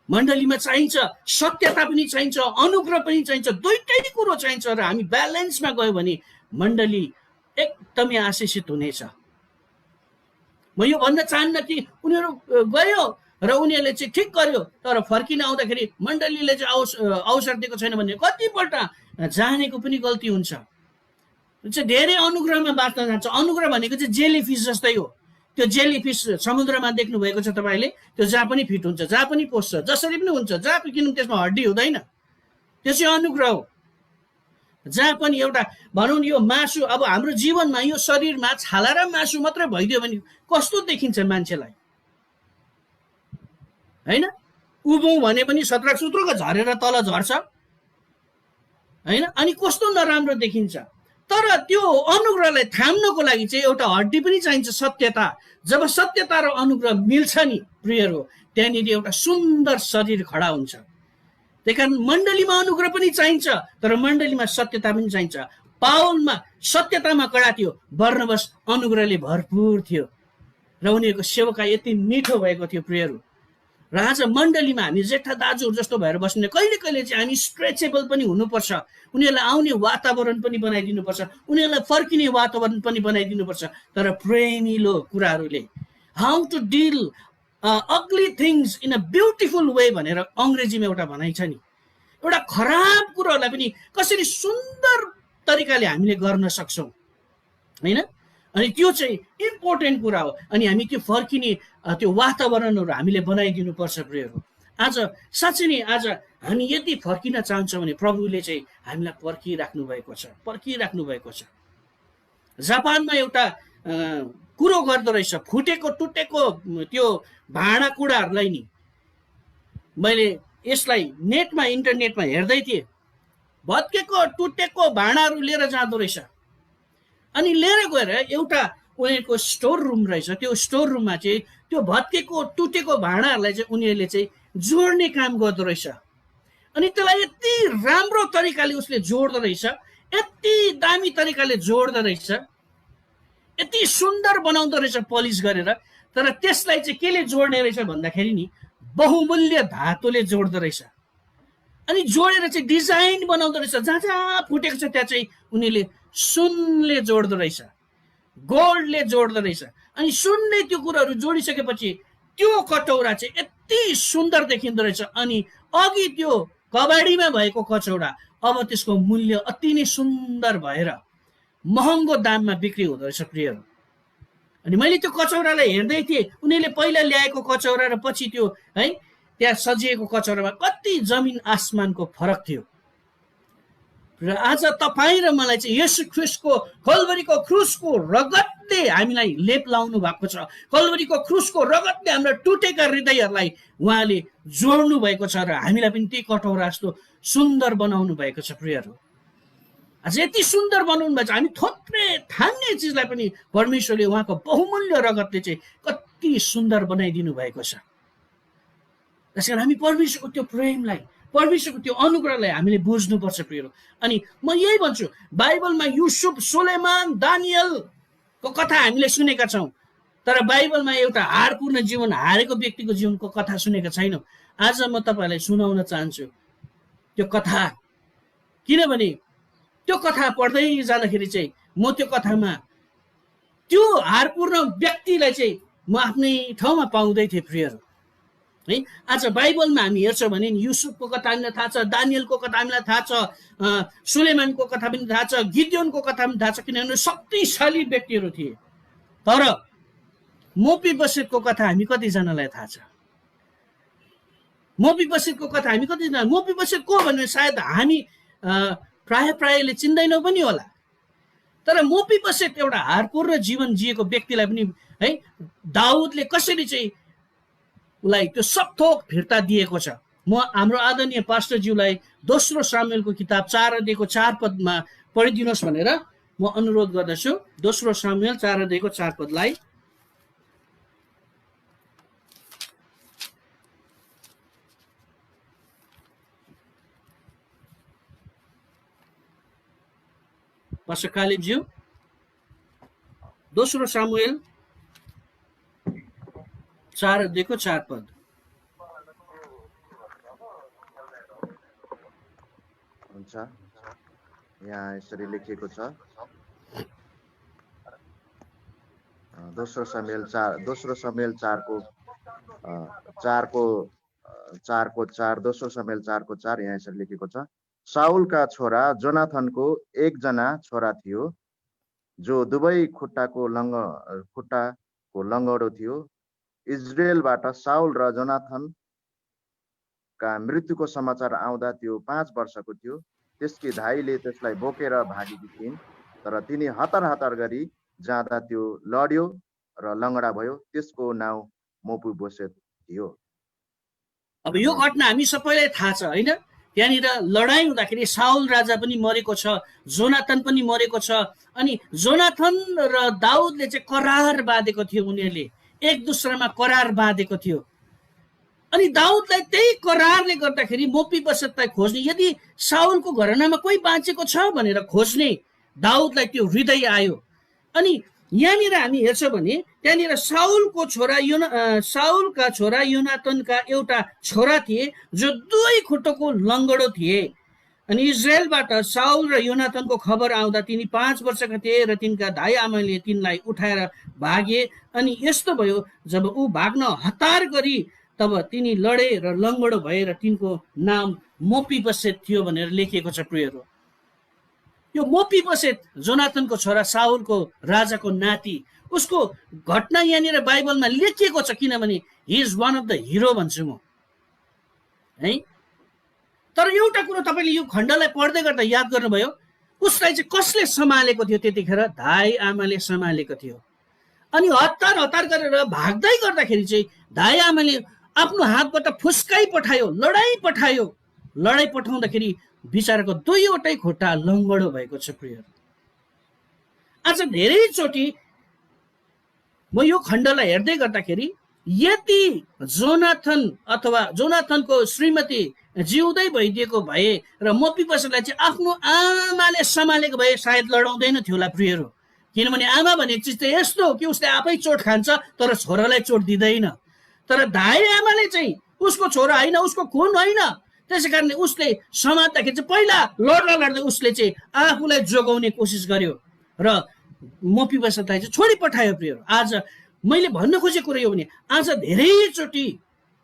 मण्डलीमा चाहिन्छ, सत्यता पनि चाहिन्छ, अनुग्रह पनि चाहिन्छ, दुइटै कुरो चाहिन्छ। र हामी ब्यालेन्समा गयो भने मण्डली एकदमै आशिषित हुनेछ। म यो भन्न चाहन्न कि उनीहरू गयो र उनीहरूले चाहिँ ठिक गर्यो, तर फर्किन आउँदाखेरि मण्डलीले चाहिँ अवसर दिएको छैन भने कतिपल्ट जानेको पनि गल्ती हुन्छ। धेरै अनुग्रहमा बाँच्न जान्छ। अनुग्रह भनेको चाहिँ जेलीफिस जस्तै हो। त्यो जेलीफिस समुद्रमा देख्नु भएको छ तपाईँले, त्यो जहाँ पनि फिट हुन्छ, जहाँ पनि पोस्छ, जसरी पनि हुन्छ, जहाँ किनौँ त्यसमा हड्डी हुँदैन। त्यो चाहिँ अनुग्रह हो। जहाँ पनि एउटा भनौँ यो मासु, अब हाम्रो जीवनमा यो शरीरमा छाला र मासु मात्रै भइदियो भने कस्तो देखिन्छ मान्छेलाई, होइन? उभौँ भने पनि सत्रक झरेर तल झर्छ, होइन? अनि कस्तो नराम्रो देखिन्छ। तर त्यो अनुग्रहलाई थाम्नको लागि चाहिँ एउटा हड्डी पनि चाहिन्छ, सत्यता। जब सत्यता र अनुग्रह मिल्छ नि प्रियहरू, त्यहाँनिर एउटा सुन्दर शरीर खडा हुन्छ। त्यही कारण मण्डलीमा अनुग्रह पनि चाहिन्छ, तर मण्डलीमा सत्यता पनि चाहिन्छ। पाउलमा सत्यतामा कडा थियो, बर्नबास अनुग्रहले भरपुर थियो र उनीहरूको सेवका यति मिठो भएको थियो प्रियहरू। र आज मण्डलीमा हामी जेठा दाजुहरू जस्तो भएर बस्ने, कहिले कहिले चाहिँ हामी स्ट्रेचेबल पनि हुनुपर्छ। उनीहरूलाई आउने वातावरण पनि बनाइदिनुपर्छ, उनीहरूलाई फर्किने वातावरण पनि बनाइदिनुपर्छ। तर प्रेमिलो कुराहरूले, how to deal ugly things in a beautiful way भनेर अङ्ग्रेजीमा एउटा भनाइ छ नि। एउटा खराब कुरोहरूलाई पनि कसरी सुन्दर तरिकाले हामीले गर्न सक्छौँ, होइन? अनि त्यो चाहिँ इम्पोर्टेन्ट कुरा हो। अनि हामी त्यो फर्किने त्यो वातावरणहरू हामीले बनाइदिनुपर्छ प्रियहरू। आज साँच्चै नै आज हामी यदि फर्किन चाहन्छौँ भने प्रभुले चाहिँ हामीलाई पर्खिराख्नु भएको छ, पर्खिराख्नु भएको छ। जापानमा एउटा कुरो गर्दो रहेछ, फुटेको टुटेको त्यो भाँडाकुँडाहरूलाई नि, मैले यसलाई नेटमा इन्टरनेटमा हेर्दै थिएँ, भत्केको टुटेको भाँडाहरू लिएर जाँदो रहेछ। अनि लिएर गएर एउटा उनीहरूको स्टोर रुम रहेछ, त्यो स्टोर रुममा चाहिँ त्यो भत्केको टुटेको भाँडाहरूलाई चाहिँ उनीहरूले चाहिँ जोड्ने काम गर्दो रहेछ। अनि त्यसलाई यति राम्रो तरिकाले उसले जोड्दो रहेछ, यति दामी तरिकाले जोड्दो रहेछ, यति सुन्दर बनाउँदो रहेछ पलिस गरेर। तर त्यसलाई चाहिँ केले जोड्ने रहेछ भन्दाखेरि नि बहुमूल्य धातुले जोड्दो रहेछ। अनि जोडेर चाहिँ डिजाइन बनाउँदो रहेछ। जहाँ जहाँ फुटेको छ त्यहाँ चाहिँ उनीहरूले सुनले जोड्दो रहेछ, गोल्डले जोड्दो रहेछ। अनि सुनले त्यो कुराहरू जोडिसकेपछि त्यो कटौरा चाहिँ यति सुन्दर देखिँदो रहेछ। अनि अघि त्यो कबाडीमा भएको कचौडा अब त्यसको मूल्य अति नै सुन्दर भएर महँगो दाममा बिक्री हुँदो रहेछ प्रियहरू। अनि मैले त्यो कचौरालाई हेर्दै थिएँ, उनीहरूले पहिला ल्याएको कचौरा र पछि त्यो है त्यहाँ सजिएको कचौरामा कति जमिन आसमानको फरक थियो। र आज तपाईँ र मलाई चाहिँ येशू ख्रीष्टको कल्भरीको क्रुसको रगतले हामीलाई लेप लाउनु भएको छ। कल्भरीको क्रुसको रगतले हाम्रो टुटेका हृदयहरूलाई उहाँले जोड्नु भएको छ र हामीलाई पनि त्यही कटौरा जस्तो सुन्दर बनाउनु भएको छ प्रियहरू। आज यति सुन्दर बनाउनु भएको छ, हामी थोत्रे थान्ने चिजलाई पनि परमेश्वरले उहाँको बहुमूल्य रगतले चाहिँ कति सुन्दर बनाइदिनु भएको छ। त्यसकारण हामी परमेश्वरको त्यो प्रेमलाई, परमेश्वरको त्यो अनुग्रहलाई हामीले बुझ्नुपर्छ प्रियहरू। अनि म यही भन्छु, बाइबलमा युसुफ, सुलेमान, दानियलको कथा हामीले सुनेका छौँ, तर बाइबलमा एउटा हारपूर्ण जीवन, हारेको व्यक्तिको जीवनको कथा सुनेका छैनौँ। आज म तपाईँलाई सुनाउन चाहन्छु त्यो कथा, किनभने त्यो कथा पढ्दै जाँदाखेरि चाहिँ म त्यो कथामा त्यो हारपूर्ण व्यक्तिलाई चाहिँ म आफ्नै ठाउँमा पाउँदै थिएँ प्रियहरू है। आज बाइबलमा हामी हेर्छौँ भने युसुफको कथा हामीलाई थाहा छ, दानियलको कथा हामीलाई थाहा छ, सुलेमानको कथा पनि थाहा छ, गिदियोनको कथा पनि थाहा छ, किनभने शक्तिशाली व्यक्तिहरू थिए। तर मोपीबसेतको कथा हामी कतिजनालाई थाहा छ? मोपीबसेतको कथा हामी कतिजना, मोपीबसेत को भन्ने सायद हामी प्रायले चिन्दैनौ पनि होला। तर मोपीबसेत एउटा हारपूर्ण जीवन जिएको व्यक्तिलाई पनि है दाउदले कसरी चाहिँ उसलाई त्यो सब थोक फिर्ता दिएको छ। म हाम्रो आदरणीय पास्टरज्यूलाई दोस्रो सामुएलको किताब 4 अध्यायको 4 पदमा पढिदिनुहोस् भनेर म अनुरोध गर्दछु। दोस्रो सामुएल 4 अध्यायको 4 पदलाई पास्टर कालिबज्यू, दोस्रो सामुएल 4 अध्यायको 4 पद। हुन्छ, यहाँ यसरी लेखिएको छ, दोस्रो सामुएल 4 दोस्रो सामुएल 4 को 4 दोस्रो सामुएल 4 को 4 यहाँ यसरी लेखेको छ, साउलका छोरा जोनाथनको एकजना छोरा थियो जो दुवै खुट्टाको लङ्गडो थियो। इजरायलबाट साउल र जोनाथनका मृत्युको समाचार आउँदा त्यो 5 वर्षको थियो। त्यसकी धाइले त्यसलाई बोकेर भागेकी थिइन्, तर तिनी हतार गरी जाँदा त्यो लड्यो र लङ्गडा भयो। त्यसको नाउँ मोपीबोसेत थियो। अब यो घटना हामी सबैलाई थाहा छ हैन। त्यहाँनिर लडाईँ हुँदाखेरि साउल राजा पनि मरेको छ, जोनाथन पनि मरेको छ। अनि जोनाथन र दाउदले चाहिँ करार बाँधेको थियो, उनीहरूले एक दुसरामा करार बाँधेको थियो। अनि दाउदलाई त्यही करारले गर्दाखेरि मोपीबसेतलाई खोज्ने, यदि साउलको घरानामा कोही बाँचेको छ भनेर खोज्ने दाउदलाई त्यो हृदय आयो। अनि यहाँनिर हामी हेर्छौँ भने त्यहाँनिर साउलका छोरा योनाथनका एउटा छोरा थिए जो दुई खुट्टोको लङ्गडो थिए। अनि इजरायलबाट साउल र योनाथनको खबर आउँदा तिनी 5 वर्षका थिए र तिनका दाइ आमाले तिनलाई उठाएर भागे। अनि यस्तो भयो, जब ऊ भाग्न हतार गरी तब तिनी लडे र लङ्गडो भएर तिनको नाम मोपीबसेत थियो भनेर लेखिएको छ। प्रियहरू, यो मोपीबसेत जोनाथनको छोरा साउलको राजाको नाति, उसको घटना यहाँनिर बाइबलमा लेखिएको छ, किनभने he is one of the hero भन्छु म है। तर एउटा कुरो तपाईँले यो खण्डलाई पढ्दै गर्दा याद गर्नुभयो, उसलाई चाहिँ कसले सम्हालेको थियो? त्यतिखेर दाइ आमाले सम्हालेको थियो। अनि हतार गरेर भाग्दै गर्दाखेरि चाहिँ दाइ आमाले आफ्नो हातबाट फुस्काइ पठायो, लडाई पठाउँदाखेरि बिचाराको दुईवटै खुट्टा लङ्गडो भएको छ। प्रिय, आज धेरैचोटि म यो खण्डलाई हेर्दै गर्दाखेरि यदि जोनाथन अथवा जोनाथनको श्रीमती जिउँदै भइदिएको भए र मोपीबसेतलाई चाहिँ आफ्नो आमाले सम्हालेको भए सायद लडाउँदैन थियो होला। प्रियहरू, किनभने आमा भनेको चिज चाहिँ यस्तो हो कि उसले आफै चोट खान्छ तर छोरालाई चोट दिँदैन। तर दाइ आमाले चाहिँ उसको छोरा होइन, उसको खुन होइन, त्यसै कारणले उसले समात्दाखेरि चाहिँ पहिला लड्दै उसले चाहिँ आफूलाई जोगाउने कोसिस गर्यो र मोपीबसेतलाई चाहिँ छोडी पठायो। प्रियहरू, आज मैले भन्न खोजेको कुरो यो भने आज धेरैचोटि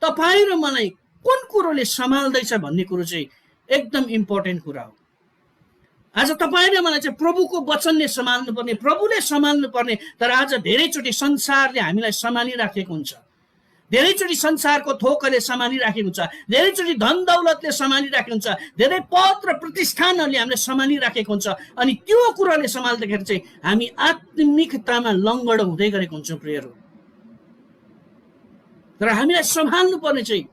तपाईँ र मलाई कुन कुरोले सम्हाल्दैछ भन्ने कुरो चाहिँ एकदम इम्पोर्टेन्ट कुरा हो। आज तपाईँ र मलाई चाहिँ प्रभुको वचनले सम्हाल्नु पर्ने, प्रभुले सम्हाल्नु पर्ने। तर आज धेरैचोटि संसारले हामीलाई सम्हालिराखेको हुन्छ, धेरैचोटि संसारको थोकले सम्हालिराखेको हुन्छ, धेरैचोटि धन दौलतले सम्हालिराखेको हुन्छ, धेरै पद र प्रतिष्ठानहरूले हामीले सम्हालिराखेको हुन्छ। अनि त्यो कुराले सम्हाल्दाखेरि चाहिँ हामी आत्मिकतामा लङ्गडो हुँदै गरेको हुन्छौँ। प्रियहरू, तर हामीलाई सम्हाल्नु पर्ने चाहिँ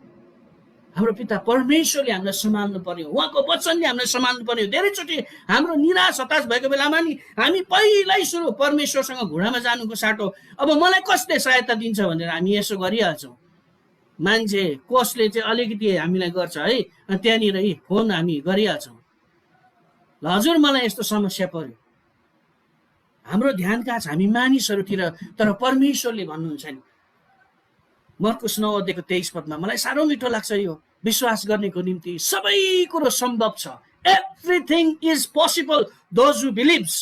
हाम्रो पिता परमेश्वरले हामीलाई सम्हाल्नु पर्यो, उहाँको वचनले हामीलाई सम्हाल्नु पर्यो। धेरैचोटि हाम्रो निराश हताश भएको बेलामा नि हामी पहिल्यै सुरु परमेश्वरसँग घुँडामा जानुको साटो अब मलाई कसले सहायता दिन्छ भनेर हामी यसो गरिहाल्छौँ। मान्छे कसले चाहिँ अलिकति हामीलाई गर्छ है, अनि त्यहाँनिर फोन हामी गरिहाल्छौँ, ल हजुर मलाई यस्तो समस्या पर्यो। हाम्रो ध्यान कहाँ छ? हामी मानिसहरूतिर। तर परमेश्वरले भन्नुहुन्छ नि, मर्कुस 9 अध्यायको 23 पदमा, मलाई साह्रो मिठो लाग्छ यो, विश्वास गर्नेको निम्ति सबै कुरो सम्भव छ। Everything is possible those who believes.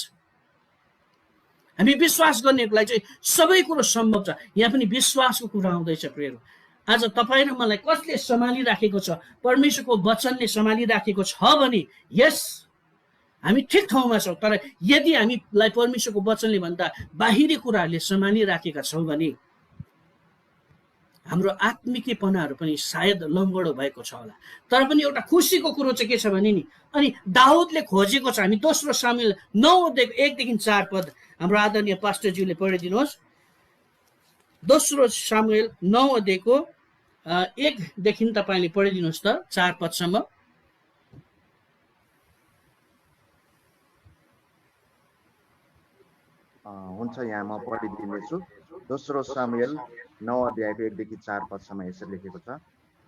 हामी विश्वास गर्नेको लागि चाहिँ सबै कुरो सम्भव छ। यहाँ पनि विश्वासको कुरा आउँदैछ। प्रियहरू, आज तपाईँ र मलाई कसले सम्हालिराखेको छ? परमेश्वरको वचनले सम्हालिराखेको छ भने यस हामी ठिक ठाउँमा छौँ। तर यदि हामीलाई परमेश्वरको वचनले भन्दा बाहिरी कुराहरूले सम्हालिराखेका छौँ भने हाम्रो आत्मिकीपनाहरू पनि सायद लङ्गडो भएको छ होला। तर पनि एउटा खुसीको कुरो चाहिँ के छ भने नि, अनि दाउदले खोजेको छ। हामी दोस्रो सामुएल 9:1-4 हाम्रो आदरणीय पास्टरज्यूले पढिदिनुहोस्। दोस्रो सामुएल 9:1 तपाईँले पढिदिनुहोस् त 4 हुन्छ, यहाँ म पढिदिनेछु। दोस्रो सामुएल 9:1-4 यसरी लेखेको छ।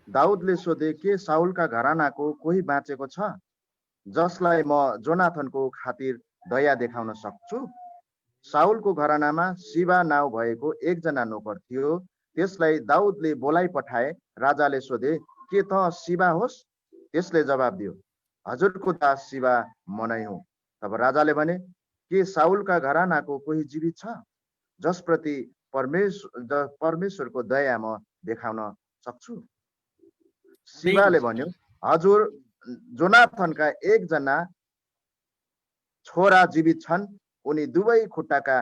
दाउदले सोधे, के साउलका घरानाको कोही बाँचेको छ जसलाई म जोनाथनको खातिर दया देखाउन सक्छु? साउलको घरानामा शिबा नाउँ भएको एकजना नोकर थियो। त्यसलाई दाउदले बोलाइ पठाए। राजाले सोधे, के त शिबा होस्? त्यसले जवाब दियो, हजुरको दास शिबा म नै हुँ। तब राजाले भने, के साउलका घरानाको कोही जीवित छ जसप्रति परमेश्वरको दया म देखाउन सक्छु? शिबाले भन्यो, हजुर, जोनाथनका एकजना छोरा जीवित छन्। उनी दुवै खुट्टाका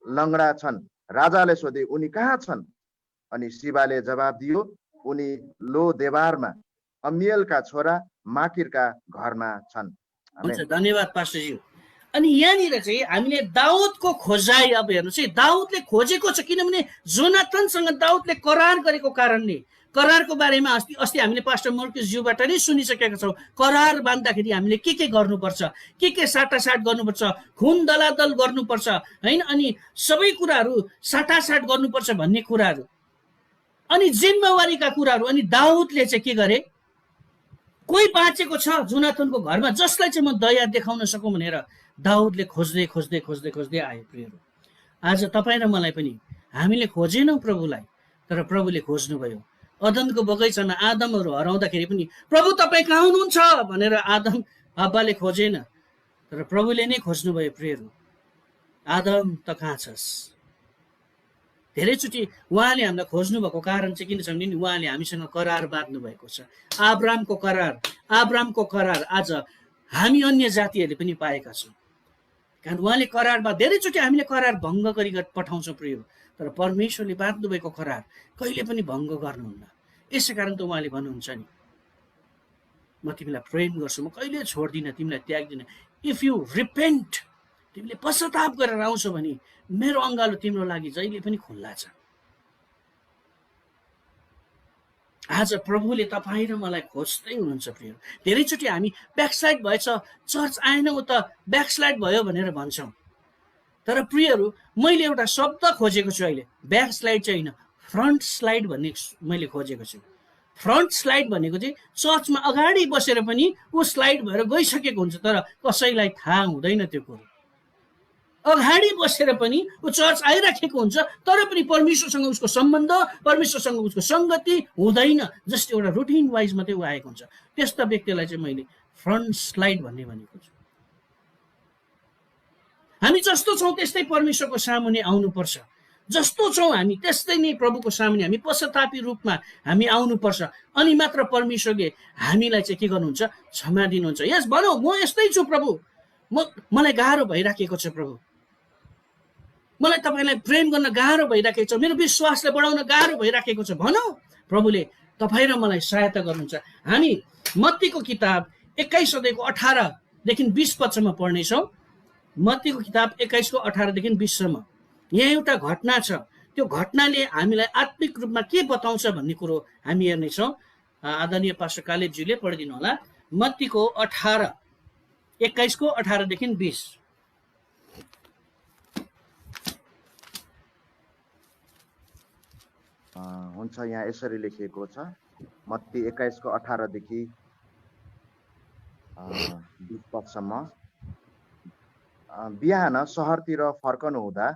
लङ्गडा छन्। राजाले सोधे, उनी कहाँ छन्? अनि शिबाले जवाब दियो, उनी लो देबारमा अमियलका छोरा माकिरका घरमा छन्। हुन्छ, धन्यवाद पास्टरज्यू। अनि यहाँनिर चाहिँ हामीले दाउदको खोजाइ अब हेर्नुहोस् है, दाउदले खोजेको छ। किनभने जोनाथनसँग दाउदले करार गरेको कारणले, करारको बारेमा अस्ति हामीले पास्टर मर्कुसज्यूबाट नै सुनिसकेका छौँ। करार बाँध्दाखेरि हामीले के गर्नुपर्छ, के साटासाट गर्नुपर्छ, खुन दलादल गर्नुपर्छ होइन, अनि सबै कुराहरू साटासाट गर्नुपर्छ भन्ने कुराहरू, अनि जिम्मेवारीका कुराहरू। अनि दाउदले चाहिँ के गरे, कोही बाँचेको छ जोनाथनको घरमा जसलाई चाहिँ म दया देखाउन सकौँ भनेर दाउदले खोज्दै खोज्दै खोज्दै खोज्दै आयो। प्रियहरू, आज तपाईँ र मलाई पनि हामीले खोजेनौँ प्रभुलाई, तर प्रभुले खोज्नुभयो। अदनको बगैँचामा आदमहरू हराउँदाखेरि पनि प्रभु तपाईँ कहाँ हुनुहुन्छ भनेर आदम हब्बाले खोजेन, तर प्रभुले नै खोज्नुभयो। प्रियहरू, आदम त कहाँ छस्? धेरैचोटि उहाँले हामीलाई खोज्नुभएको कारण चाहिँ किन छ भने उहाँले हामीसँग करार बाँध्नु भएको छ। अब्रामको करार आज हामी अन्य जातिहरूले पनि पाएका छौँ। कारण उहाँले करारमा धेरैचोटि हामीले करार भङ्ग गरी पठाउँछौँ प्रिय, तर परमेश्वरले बाँध्नु भएको करार कहिले पनि भङ्ग गर्नुहुन्न। यसै कारण त उहाँले भन्नुहुन्छ नि, म तिमीलाई प्रेम गर्छु, म कहिले छोड्दिनँ, तिमीलाई त्याग्दिनँ। इफ यु रिपेन्ट, तिमीले पश्चाताप गरेर आउँछौ भने मेरो अङ्गालो तिम्रो लागि जहिले पनि खुल्ला छ। आज प्रभुले तपाईँ र मलाई खोज्दै हुनुहुन्छ प्रिय। धेरैचोटि हामी ब्याकस्लाइड भएछ, चर्च आएनौँ त ब्याकस्लाइड भयो भनेर भन्छौँ। तर प्रियहरू, मैले एउटा शब्द खोजेको छु अहिले, ब्याकस्लाइड चाहिँ होइन, फ्रन्ट स्लाइड भन्ने मैले खोजेको छु। फ्रन्ट स्लाइड भनेको चाहिँ चर्चमा अगाडि बसेर पनि ऊ स्लाइड भएर गइसकेको हुन्छ, तर कसैलाई थाहा हुँदैन त्यो कुरो। अगाडि बसेर पनि ऊ चर्च आइराखेको हुन्छ, तर पनि परमेश्वरसँग उसको सम्बन्ध, परमेश्वरसँग उसको सङ्गति हुँदैन। जस्तो एउटा रुटिन वाइज मात्रै ऊ आएको हुन्छ। त्यस्ता व्यक्तिलाई चाहिँ मैले फ्रन्ट स्लाइड भन्ने भनेको छु। हामी जस्तो छौँ त्यस्तै परमेश्वरको सामुन्ने आउनुपर्छ। जस्तो छौँ हामी त्यस्तै नै प्रभुको सामुन्ने हामी पश्चातापी रूपमा हामी आउनुपर्छ। अनि मात्र परमेश्वरले हामीलाई चाहिँ के गर्नुहुन्छ, क्षमा दिनुहुन्छ। यस भनौँ, म यस्तै छु प्रभु, मलाई गाह्रो भइराखेको छ प्रभु, मलाई तपाईँलाई प्रेम गर्न गाह्रो भइराखेको छ, मेरो विश्वासलाई बढाउन गाह्रो भइराखेको छ भनौँ, प्रभुले तपाईँ र मलाई सहायता गर्नुहुन्छ। हामी मत्तीको किताब 21:18-20 पढ्नेछौँ। मत्तीको किताब 21:18-20। यहाँ एउटा घटना छ, त्यो घटनाले हामीलाई आत्मिक रूपमा के बताउँछ भन्ने कुरो हामी हेर्नेछौँ। आदरणीय पास्टर कालेबज्यूले पढिदिनु होला। मत्तीको 21:18-20। हुन्छ, यहाँ यसरी लेखिएको छ, मत्ती 21:18-20। बिहान सहरतिर फर्कनु हुँदा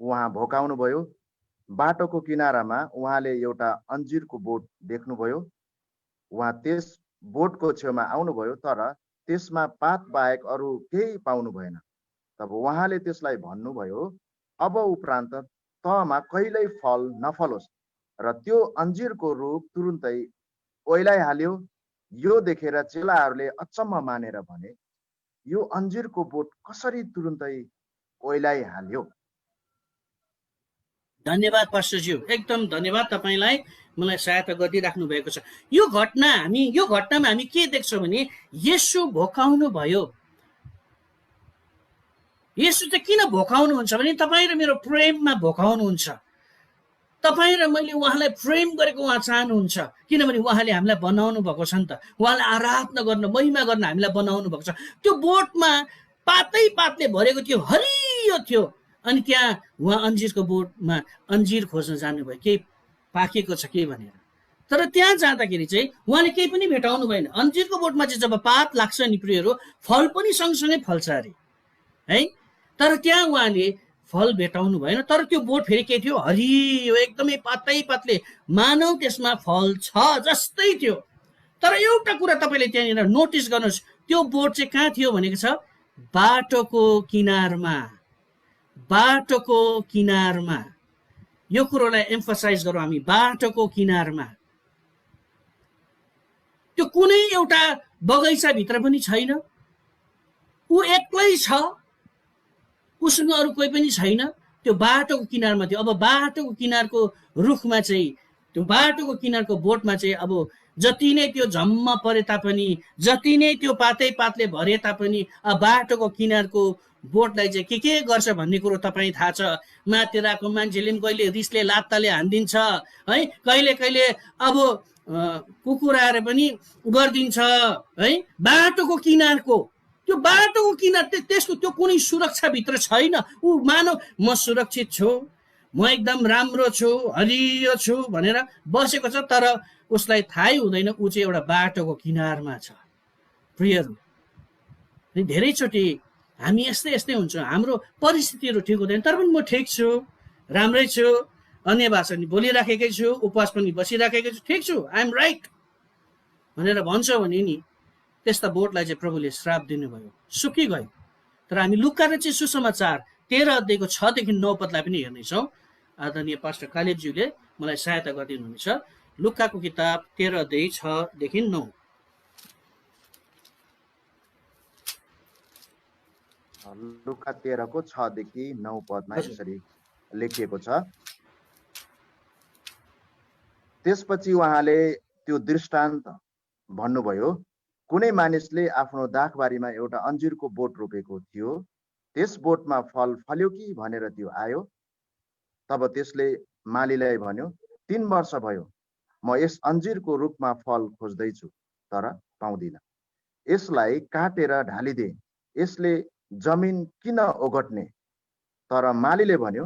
उहाँ भोकाउनु भयो। बाटोको किनारामा उहाँले एउटा अन्जिरको बोट देख्नुभयो। उहाँ त्यस बोटको छेउमा आउनुभयो, तर त्यसमा पात बाहेक अरू केही पाउनु भएन। तब उहाँले त्यसलाई भन्नुभयो, अब उपरान्त तमा कहिल्यै फल नफलोस्। र त्यो अन्जिरको रुख तुरुन्तै ओइलाइहाल्यो। यो देखेर चेलाहरूले अचम्म मानेर भने, यो अन्जिरको बोट कसरी तुरुन्तै ओइलाइहाल्यो? धन्यवाद पास्टरज्यू, एकदम धन्यवाद तपाईँलाई मलाई सहायता गरिदिइराख्नु भएको छ। यो घटनामा हामी के देख्छौँ भने येशू भोकाउनु भयो। येशू चाहिँ किन भोकाउनुहुन्छ भने तपाईँ र मेरो प्रेममा भोकाउनुहुन्छ। तपाईँ र मैले उहाँलाई प्रेम गरेको उहाँ चाहनुहुन्छ, किनभने उहाँले हामीलाई बनाउनु भएको छ नि त। उहाँलाई आराधना गर्न, महिमा गर्न हामीलाई बनाउनु भएको छ। त्यो बोटमा पातै पातले भरेको थियो, हरियो थियो, अनि त्यहाँ उहाँ अन्जिरको बोटमा अन्जिर खोज्न जानुभयो, केही पाकेको छ के भनेर। तर त्यहाँ जाँदाखेरि चाहिँ उहाँले केही पनि भेटाउनु भएन। अन्जिरको बोटमा चाहिँ जब पात लाग्छ नि प्रियहरू, फल पनि सँगसँगै फल्छ अरे है। तर त्यहाँ उहाँले फल भेटाउनु भएन। तर त्यो बोट फेरि के थियो, हरियो, एकदमै पातै पातले, मानव त्यसमा फल छ जस्तै थियो। तर एउटा कुरा तपाईँले त्यहाँनिर नोटिस गर्नुहोस्, त्यो बोट चाहिँ कहाँ थियो भनेको छ, बाटोको किनारमा। बाटोको किनारमा, यो कुरोलाई एम्फसाइज गरौँ हामी, बाटोको किनारमा। त्यो कुनै एउटा बगैँचाभित्र पनि छैन, ऊ एक्लै छ, उसँग अरू कोही पनि छैन, त्यो बाटोको किनारमा थियो। अब बाटोको किनारको रुखमा चाहिँ, त्यो बाटोको किनारको बोटमा चाहिँ अब जति नै त्यो झम्म परे तापनि, जति नै त्यो पातै पातले भरे तापनि, अब बाटोको किनारको बोटलाई चाहिँ के गर्छ भन्ने कुरो तपाईँ थाहा छ। माथि आएको मान्छेले पनि कहिले रिसले लात्ताले हानिदिन्छ है, कहिले कहिले अब कुकुर आएर पनि गरिदिन्छ है। बाटोको किनारको, त्यो बाटोको किनार त्यसको त्यो कुनै सुरक्षाभित्र छैन। ऊ मानव म सुरक्षित छु, म एकदम राम्रो छु, हरियो छु भनेर बसेको छ, तर उसलाई थाहै हुँदैन ऊ चाहिँ एउटा बाटोको किनारमा छ। प्रियहरू, धेरैचोटि हामी यस्तै यस्तै हुन्छ, हाम्रो परिस्थितिहरू ठिक हुँदैन, तर पनि म ठिक छु, राम्रै छु, अन्य भाषा पनि बोलिराखेकै छु, उपवास पनि बसिराखेकै छु, ठिक छु, आइएम राइट भनेर भन्छ भने नि त्यस्ता बोटलाई चाहिँ प्रभुले श्राप दिनुभयो, सुकिगयो। तर हामी लुका र चाहिँ सुसमाचार 13 अध्यायको 6 देखि 9 पदलाई पनि हेर्नेछौँ। आदरणीय पास्टर कालेबज्यूले मलाई सहायता गरिदिनुहुनेछ। लुकाको किताब 13 अध्याय 6 देखि 9। लुका 13 को 6 देखि 9 पदमा यसरी लेखिएको छ। त्यसपछि उहाँले त्यो दृष्टान्त भन्नुभयो, कुनै मानिसले आफ्नो दाखबारीमा एउटा अन्जिरको बोट रोपेको थियो। त्यस बोटमा फल फल्यो कि भनेर त्यो आयो। तब त्यसले मालीलाई भन्यो, 3 वर्ष भयो म यस अन्जिरको रुखमा फल खोज्दैछु, तर पाउँदिन। यसलाई काटेर ढालिदे, यसले जमिन किन ओगट्ने? तर मालीले भन्यो,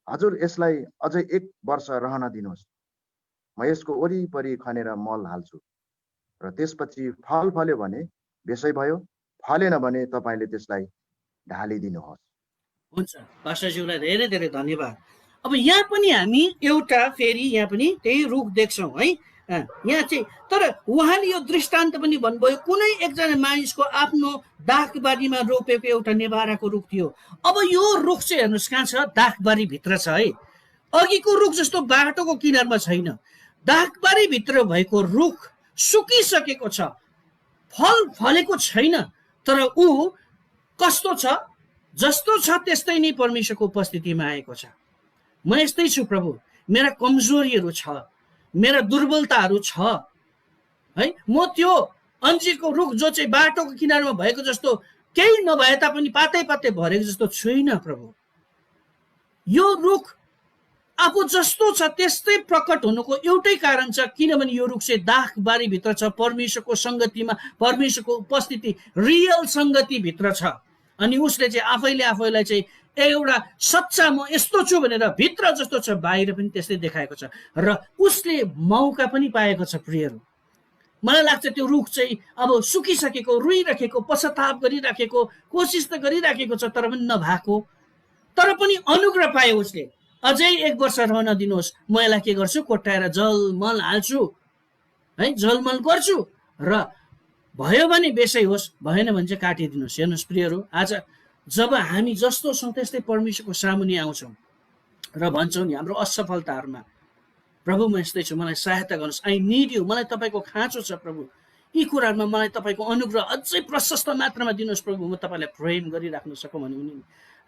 हजुर यसलाई अझै 1 वर्ष रहन दिनुहोस्, म यसको वरिपरि खनेर मल हाल्छु, र त्यसपछि फल फल्यो भने बेसै भयो, फलेन भने तपाईँले त्यसलाई ढालिदिनुहोस्। हुन्छ, पास्टरज्यूलाई धेरै धेरै धन्यवाद। अब यहाँ पनि हामी एउटा फेरि यहाँ पनि त्यही रुख देख्छौँ है। यहाँ चाहिँ तर उहाँले यो दृष्टान्त पनि भन्नुभयो, कुनै एकजना मानिसको आफ्नो दाखबारीमा रोपेको एउटा नेभाराको रुख थियो। अब यो रुख चाहिँ हेर्नुहोस् कहाँ छ, दाखबारी भित्र छ है। अघिको रुख जस्तो बाटोको किनारमा छैन, दाखबारी भित्र भएको रुख सुकिसकेको छ, फल फलेको छैन। तर ऊ कस्तो छ, जस्तो छ त्यस्तै नै परमेश्वरको उपस्थितिमा आएको छ। म यस्तै छु प्रभु, मेरा कमजोरीहरू छ, मेरा दुर्बलताहरू छ है। म त्यो अन्जिरको रुख जो चाहिँ बाटोको किनारमा भएको जस्तो केही नभए तापनि पातै पातै भरेको जस्तो छुइनँ प्रभु। यो रुख आफू जस्तो छ त्यस्तै प्रकट हुनुको एउटै कारण छ, किनभने यो रुख चाहिँ दाखबारी भित्र छ, परमेश्वरको संगतिमा, परमेश्वरको उपस्थिति, रियल संगति भित्र छ। अनि उसले चाहिँ आफैले आफैलाई चाहिँ एउटा सच्चा म यस्तो छु भनेर भित्र जस्तो छ बाहिर पनि त्यस्तै देखाएको छ, र उसले मौका पनि पाएको छ। प्रियहरू, मलाई लाग्छ त्यो रुख चाहिँ अब सुकिसकेको, रुइराखेको, पश्चाताप गरिराखेको, कोसिस त गरिराखेको छ, तर पनि नभएको। तर पनि अनुग्रह पायो उसले, अझै 1 वर्ष रहन दिनुहोस्, म यसलाई के गर्छु, कोट्याएर जलमल हाल्छु है, जलमल गर्छु, र भयो भने बेसै होस्, भएन भने चाहिँ काटिदिनुहोस्। हेर्नुहोस् प्रियहरू, आज जब हामी जस्तो छौँ त्यस्तै परमेश्वरको सामुन्ने आउँछौँ र भन्छौँ नि हाम्रो असफलताहरूमा, प्रभु म यस्तै छु, मलाई सहायता गर्नुहोस्, आई निड यु, मलाई तपाईँको खाँचो छ प्रभु, यी कुराहरूमा मलाई तपाईँको अनुग्रह अझै प्रशस्त मात्रामा दिनुहोस् प्रभु, म तपाईँलाई प्रेम गरिराख्न सकौँ भने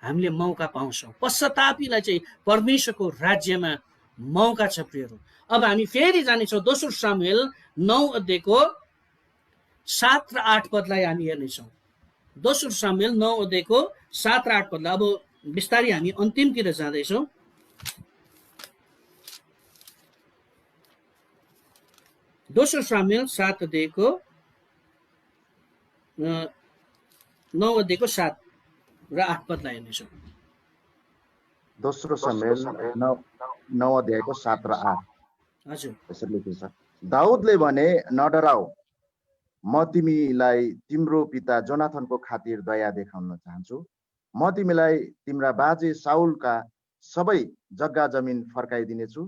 हामीले मौका पाउँछौँ। पश्चातापीलाई चाहिँ परमेश्वरको राज्यमा मौका छ प्रियहरू। अब हामी फेरि जानेछौँ दोस्रो सामुएल 9 अध्यायको 7 र 8 पदलाई हामी हेर्नेछौँ। दोस्रो सामुएल 9 अध्यायको 7 र 8 पदलाई। अब बिस्तारै हामी अन्तिमतिर जाँदैछौँ। दोस्रो सामुएल 7 अध्यायको 9 अध्यायको 7 र 8 पदलाई हेर्नेछौँ। दोस्रो सामुएल 9 अध्यायको 7 र 8 हजुर। यसरी लेखेको छ। दाउदले भने, नडराऊ, म तिमीलाई तिम्रो पिता जोनाथनको खातिर दया देखाउन चाहन्छु। म तिमीलाई तिम्रा बाजे साउलका सबै जग्गा जमिन फर्काइदिनेछु।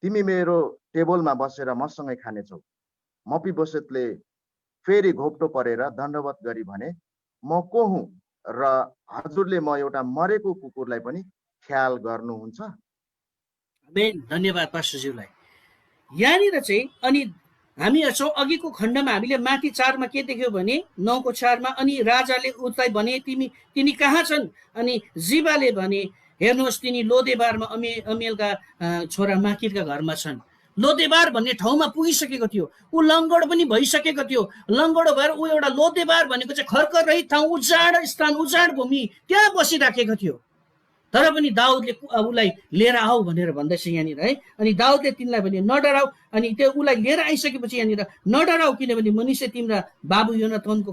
तिमी मेरो टेबलमा बसेर मसँगै खानेछौ। मफीबोसेतले फेरि घोप्टो परेर दण्डवत गरी भने, म को हुँ र हजुरले म एउटा मरेको कुकुरलाई पनि ख्याल गर्नुहुन्छ? आमेन। धन्यवाद पास्टरज्यूलाई। यहाँनिर चाहिँ अनि हामी हेर्छौँ अघिको खण्डमा हामीले माथि 4 मा के देख्यौँ भने 9 को 4 मा, अनि राजाले उसलाई भने तिनी कहाँ छन्? अनि जिबाले भने, हेर्नुहोस् तिनी लोदेबारमा अमेलका छोरा माकिरका घरमा छन्। लोदेबार भन्ने ठाउँमा पुगिसकेको थियो। ऊ लङ्गडो पनि भइसकेको थियो। लङ्गडो भएर ऊ एउटा लोदेबार भनेको चाहिँ खर्कर रहित ठाउँ, उजाड स्थान, उजाड भूमि, त्यहाँ बसिराखेको थियो। तर पनि दाउदले उसलाई लिएर आऊ भनेर भन्दैछ यहाँनिर है। अनि दाउदले तिनलाई भने नडराऊ। अनि त्यो उसलाई लिएर आइसकेपछि यहाँनिर नडराऊ, किनभने मनिषे तिम्रा बाबु योनाथनको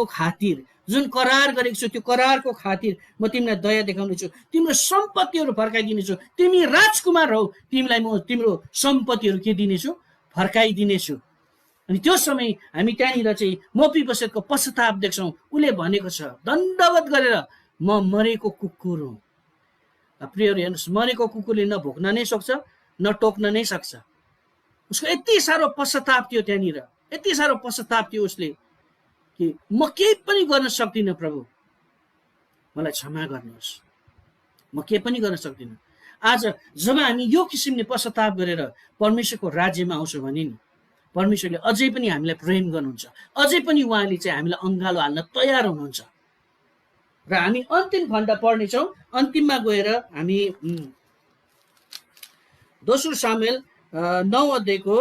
खातिर जुन करार गरेको छु त्यो करारको खातिर म तिमीलाई दया देखाउनेछु। तिम्रो सम्पत्तिहरू फर्काइदिनेछु। तिमी राजकुमार हौ, तिमीलाई म तिम्रो सम्पत्तिहरू के दिनेछु? फर्काइदिनेछु। अनि त्यो समय हामी त्यहाँनिर चाहिँ मफीबोसेतको पश्चाताप देख्छौँ। उसले भनेको छ, दण्डवत गरेर, म मरेको कुकुर हुँ। प्रियहरू हेर्नुहोस्, मरेको कुकुरले न भोक्न नै सक्छ न टोक्न नै सक्छ। उसको यति साह्रो पश्चाताप थियो त्यहाँनिर, यति साह्रो पश्चाताप थियो उसले कि म केही पनि गर्न सक्दिनँ, प्रभु मलाई क्षमा गर्नुहोस्, म केही पनि गर्न सक्दिनँ। आज जब हामी यो किसिमले पश्चाताप गरेर परमेश्वरको राज्यमा आउँछौँ भने नि परमेश्वरले अझै पनि हामीलाई प्रेम गर्नुहुन्छ, अझै पनि उहाँले चाहिँ हामीलाई अँगालो हाल्न तयार हुनुहुन्छ। र हामी अन्तिम खण्ड पढ्नेछौँ। अन्तिममा गएर हामी दोस्रो सामुएल 9 अध्यायको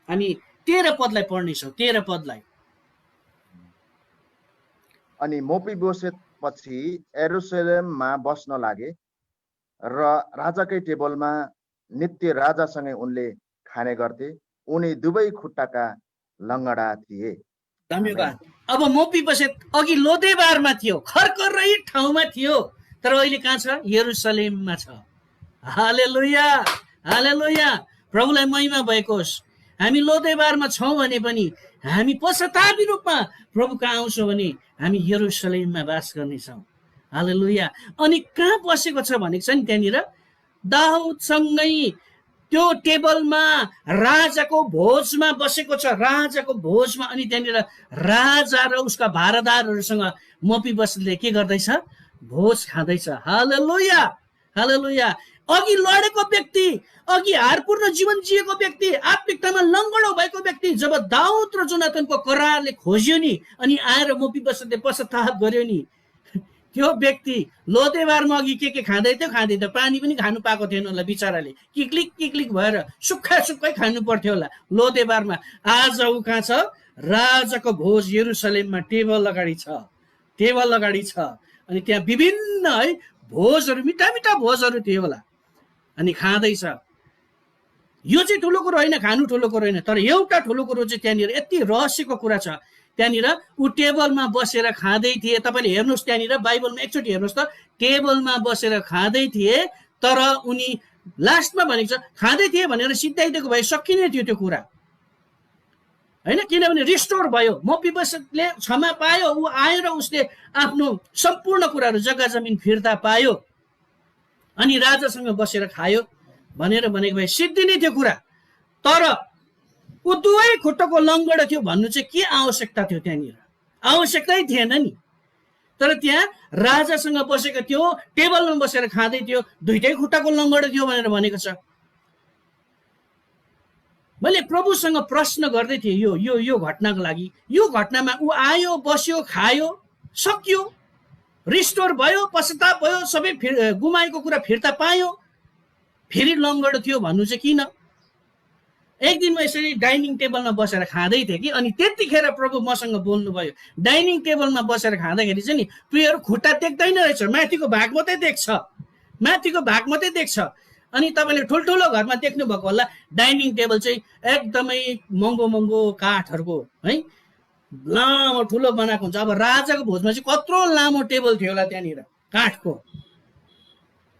हामी 13 पदलाई पढ्नेछौँ। 13 पदलाई। अनि मफीबोसेत पछि यरुशलेममा बस्न लागे र राजाकै टेबलमा नित्य राजासँगै उनले खाने गर्थे। उनी दुवै खुट्टाका लङ्गडा थिए। धन्यवाद। अब मफीबोसेत अघि लोदेबारमा थियो, खर्कर रहित ठाउँमा थियो, तर अहिले कहाँ छ? यरुशलेममा छ। हालेलुया, हालेलुया, प्रभुलाई महिमा भएको होस्। हामी लोदेबारमा छौँ भने पनि हामी पश्चातापी रूपमा प्रभु कहाँ आउँछौँ भने हामी यरुशलेममा बास गर्नेछौँ। हालेलुया। अनि कहाँ बसेको छ भनेको छ नि त्यहाँनिर? दाउदसँगै त्यो टेबलमा राजाको भोजमा बसेको छ, राजाको भोजमा। अनि त्यहाँनिर राजा र उसका भारदारहरूसँग मफीबोसेतले के गर्दैछ? भोज खाँदैछ। हालेलुया, हालेलुया। अघि लडेको व्यक्ति, अघि हारपूर्ण जीवन जिएको व्यक्ति, आत्मिकतामा लङ्गडो भएको व्यक्ति, जब दाउद र जोनाथनको करारले खोज्यो नि अनि आएर मफीबोसेतले पश्चाताप गर्यो नि, त्यो व्यक्ति लोदेबारमा अघि के खाँदै थियो? पानी पनि खानु पाएको थिएन होला बिचराले, किक्लिक किक्लिक भएर सुक्खै खानु पर्थ्यो होला लोदेबारमा। आज ऊ कहाँ छ? राजाको भोज यरुशलेममा टेबल अगाडि छ, टेबल अगाडि छ। अनि त्यहाँ विभिन्न है भोजहरू, मिठा मिठा भोजहरू थियो होला, अनि खाँदैछ। यो चाहिँ ठुलो कुरो होइन, खानु ठुलो कुरो होइन, तर एउटा ठुलो कुरो चाहिँ त्यहाँनिर यति रहस्यको कुरा छ। त्यहाँनिर ऊ टेबलमा बसेर खाँदै थिए। तपाईँले हेर्नुहोस् त्यहाँनिर बाइबलमा एकचोटि हेर्नुहोस् त, टेबलमा बसेर खाँदै थिए। तर उनी लास्टमा भनेको छ खाँदै थिए भनेर सिद्धाइदिएको भए सकिने थियो त्यो कुरा होइन, किनभने रिस्टोर भयो। मफीबोसेतले क्षमा पायो, ऊ आएर उसले आफ्नो सम्पूर्ण कुराहरू जग्गा जमिन फिर्ता पायो अनि राजासँग बसेर खायो भनेर भनेको भए सिद्धिने थियो कुरा। तर ऊ दुवै खुट्टाको लङ्गडा थियो भन्नु चाहिँ के आवश्यकता थियो? त्यहाँनिर आवश्यकतै थिएन नि। तर त्यहाँ राजासँग बसेको थियो, टेबलमा बसेर खाँदै थियो, दुइटै खुट्टाको लङ्गडा थियो भनेर भनेको छ। मैले प्रभुसँग प्रश्न गर्दै थिएँ यो यो यो घटनाको लागि। यो घटनामा ऊ आयो, बस्यो, खायो, सक्यो, रिस्टोर भयो, पश्चाताप भयो, सबै गुमाएको कुरा फिर्ता पायो, फेरि लङ्गडो थियो भन्नु चाहिँ किन? एक दिन म यसरी डाइनिङ टेबलमा बसेर खाँदै थिएँ कि, अनि त्यतिखेर प्रभु मसँग बोल्नुभयो। डाइनिङ टेबलमा बसेर खाँदाखेरि चाहिँ नि प्रियहरू खुट्टा देख्दैन रहेछ, माथिको भाग मात्रै देख्छ, माथिको भाग मात्रै देख्छ। अनि तपाईँले ठुल्ठुलो घरमा देख्नुभएको होला, डाइनिङ टेबल चाहिँ एकदमै महँगो महँगो काठहरूको है लामो ठुलो बनाएको हुन्छ। अब राजाको भोजमा चाहिँ कत्रो लामो टेबल थियो होला त्यहाँनिर काठको।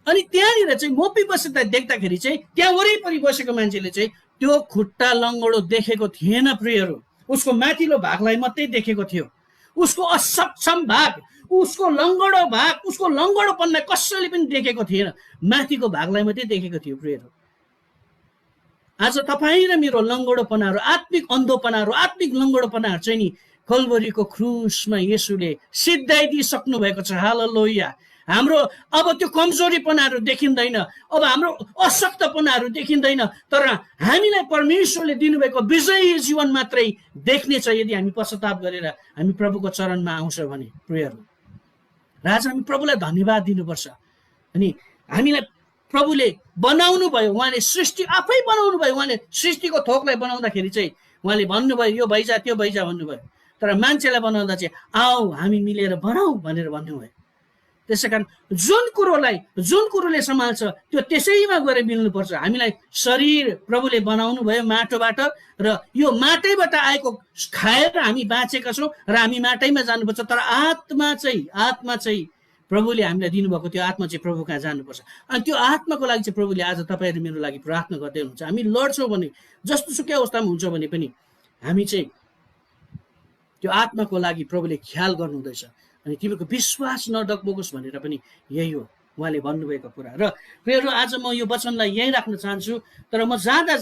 अनि त्यहाँनिर चाहिँ मोपी बसेर देख्दाखेरि चाहिँ त्यहाँ वरिपरि बसेको मान्छेले चाहिँ त्यो खुट्टा लङ्गडो देखेको थिएन प्रियहरू, उसको माथिल्लो भागलाई मात्रै देखेको थियो। उसको असक्षम भाग, उसको लङ्गडो भाग, उसको लङ्गडोपनलाई कसैले पनि देखेको थिएन, माथिको भागलाई मात्रै देखेको थियो प्रियहरू। आज तपाईँ र मेरो लङ्गडोपनाहरू, आत्मिक अन्धोपनाहरू, आत्मिक लङ्गडोपनाहरू चाहिँ नि कल्भरीको क्रुसमा येशूले सिद्धाइदिइसक्नु भएको छ। हालेलुया। हाम्रो अब त्यो कमजोरीपनाहरू देखिँदैन, अब हाम्रो अशक्तपनाहरू देखिँदैन, तर हामीलाई परमेश्वरले दिनुभएको विजयी जीवन मात्रै देख्नेछ यदि हामी पश्चाताप गरेर हामी प्रभुको चरणमा आउँछ भने। प्रियहरू, राजा हामी प्रभुलाई धन्यवाद दिनुपर्छ। अनि हामीलाई प्रभुले बनाउनु भयो, उहाँले सृष्टि आफै बनाउनु भयो। उहाँले सृष्टिको थोकलाई बनाउँदाखेरि चाहिँ उहाँले भन्नुभयो यो भइजा त्यो भइजा भन्नुभयो, तर मान्छेलाई बनाउँदा चाहिँ आओ हामी मिलेर बनाऊ भनेर भन्नुभयो। त्यसै कारण जुन कुरोले सम्हाल्छ त्यो त्यसैमा गएर मिल्नुपर्छ। हामीलाई शरीर प्रभुले बनाउनु भयो माटोबाट, र यो माटैबाट आएको खाएर हामी बाँचेका छौँ र हामी माटैमा जानुपर्छ। तर आत्मा चाहिँ प्रभुले हामीलाई दिनुभएको त्यो आत्मा चाहिँ प्रभु कहाँ जानुपर्छ। अनि त्यो आत्माको लागि चाहिँ प्रभुले आज तपाईँहरू मेरो लागि प्रार्थना गर्दै हुनुहुन्छ। हामी लड्छौँ भने, जस्तो सुकै अवस्थामा हुन्छ भने पनि हामी चाहिँ त्यो आत्माको लागि प्रभुले ख्याल गर्नुहुँदैछ। अनि तिमीको विश्वास नडगमगोस् भनेर पनि यही हो उहाँले भन्नुभएको कुरा। र प्रियहरू, आज म यो वचनलाई यहीँ राख्न चाहन्छु, तर म जाँदै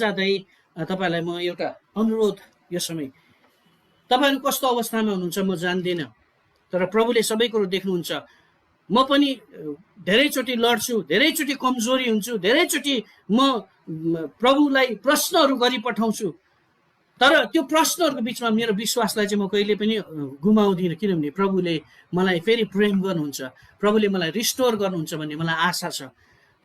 तपाईँलाई म एउटा अनुरोध, यो समय तपाईँहरू कस्तो अवस्थामा हुनुहुन्छ म जान्दिनँ, तर प्रभुले सबै कुरो देख्नुहुन्छ। म पनि धेरैचोटि लड्छु, धेरैचोटि कमजोरी हुन्छु, धेरैचोटि म प्रभुलाई प्रश्नहरू गरी पठाउँछु, तर त्यो प्रश्नहरूको बिचमा मेरो विश्वासलाई चाहिँ म कहिले पनि गुमाउँदिनँ, किनभने प्रभुले मलाई फेरि प्रेम गर्नुहुन्छ, प्रभुले मलाई रिस्टोर गर्नुहुन्छ भन्ने मलाई आशा छ।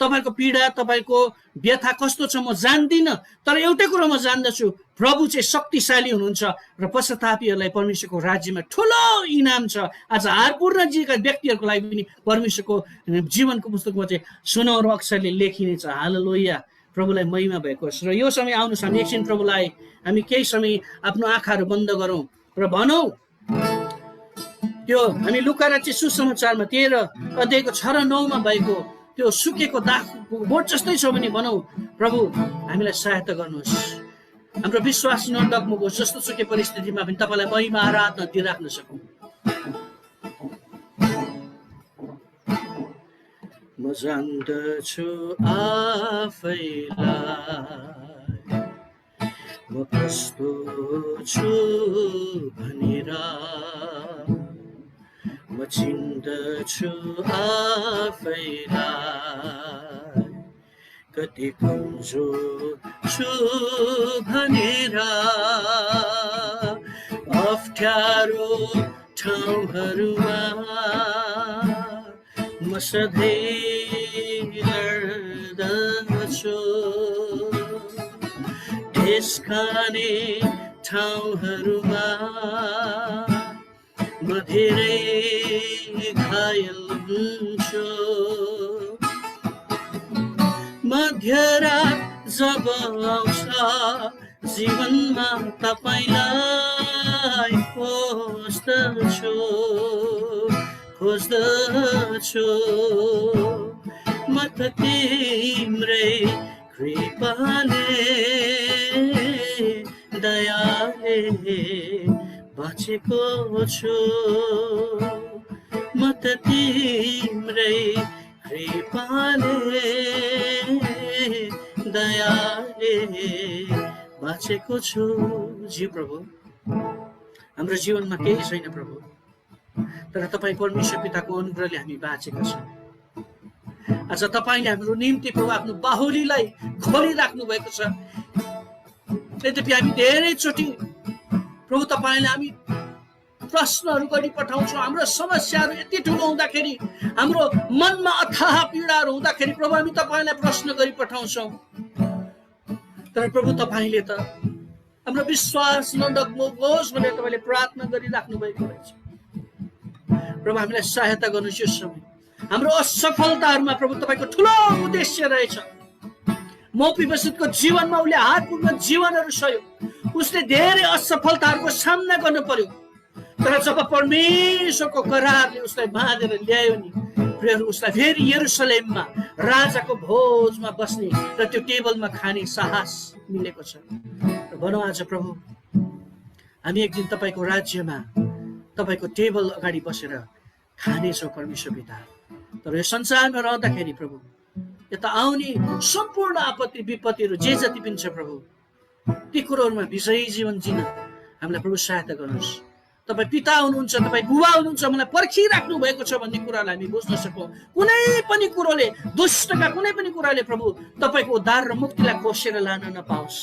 तपाईँको पीडा, तपाईँको व्यथा कस्तो छ म जान्दिनँ, तर एउटै कुरो म जान्दछु, प्रभु चाहिँ शक्तिशाली हुनुहुन्छ र पश्चातापीहरूलाई परमेश्वरको राज्यमा ठुलो इनाम छ। आज हारपूर्ण जीका व्यक्तिहरूको लागि पनि परमेश्वरको जीवनको पुस्तकमा चाहिँ सुनौरो अक्षरले लेखिनेछ। हालेलुया। प्रभुलाई महिमा भएको होस्। र यो समय आउनुहोस्, हामी एकछिन प्रभुलाई हामी केही समय आफ्नो आँखाहरू बन्द गरौँ र भनौँ, त्यो हामी लुका रचित सुसमाचारमा 13 अध्यायको 6 र 9 मा भएको त्यो सुकेको दाग बोट जस्तै छ भने भनौँ, प्रभु हामीलाई सहायता गर्नुहोस्, हाम्रो विश्वास नडगमगोस्, जस्तो सुकै परिस्थितिमा पनि तपाईँलाई महिमा आराधना दिइराख्न सकौँ। म जान्दछु आफैलाई म कस्तो छु भनेर, म चिन्दछु आफैलाई कति कमजोर छु भनेर, अप्ठ्यारो ठाउँहरूमा म सधैँ लड्दछु, ठेस खाने ठाउँहरूमा म धेरै घायल हुन्छु, मध्यरात जब आउँछ जीवनमा तपाईँलाई खोज्दछु, म त तिम्रै कृपाले दयाले बाँचेको छु, म त तिम्रै कृपाले दयाले बाँचेको छु। जी प्रभु, हाम्रो जीवनमा केही छैन प्रभु, तर तपाईँ परमेश्वर पिताको अनुग्रहले हामी बाँचेका छौँ। आज तपाईँले हाम्रो निम्ति प्रभु आफ्नो बाहुलीलाई खोलिराख्नु भएको छ। यद्यपि हामी धेरैचोटि प्रभु तपाईँले हामी प्रश्नहरू गरी पठाउँछौँ, हाम्रो समस्याहरू यति ठुलो हुँदाखेरि, हाम्रो मनमा अथाह पीडाहरू हुँदाखेरि प्रभु हामी तपाईँलाई प्रश्न गरी पठाउँछौँ। तर प्रभु तपाईँले त हाम्रो विश्वास नडगमगोस् भनेर तपाईँले प्रार्थना गरिराख्नु भएको रहेछ। प्रभु हामीलाई सहायता गर्नुहोस्। यो समय हाम्रो असफलताहरूमा प्रभु तपाईँको ठुलो उद्देश्य रहेछ। मौपिबसुतको जीवनमा उसले हातपूर्ण जीवनहरू सह्यो, उसले धेरै असफलताहरूको सामना गर्नु पर्यो। तर जब परमेश्वरको करारले उसलाई बाँधेर ल्यायो नि प्रियहरू, उसलाई फेरि यरुशलेममा राजाको भोजमा बस्ने र त्यो टेबलमा खाने साहस मिलेको छ। र भनौँ आज प्रभु हामी एक दिन तपाईँको राज्यमा तपाईँको टेबल अगाडि बसेर खानेछौँ परमेश्वर पिता। तर यो संसारमा रहँदाखेरि प्रभु यता आउने सम्पूर्ण आपत्ति विपत्तिहरू जे जति पनि छ प्रभु, ती कुरोहरूमा विजयी जीवन जिन हामीलाई प्रभु सहायता गर्नुहोस्। तपाईँ पिता हुनुहुन्छ, तपाईँ बुबा हुनुहुन्छ, मलाई पर्खिराख्नु भएको छ भन्ने कुरालाई हामी बुझ्न सकौँ। कुनै पनि कुरोले, दुष्टका कुनै पनि कुराले प्रभु तपाईँको उद्धार र मुक्तिलाई खोसेर लान नपाओस्,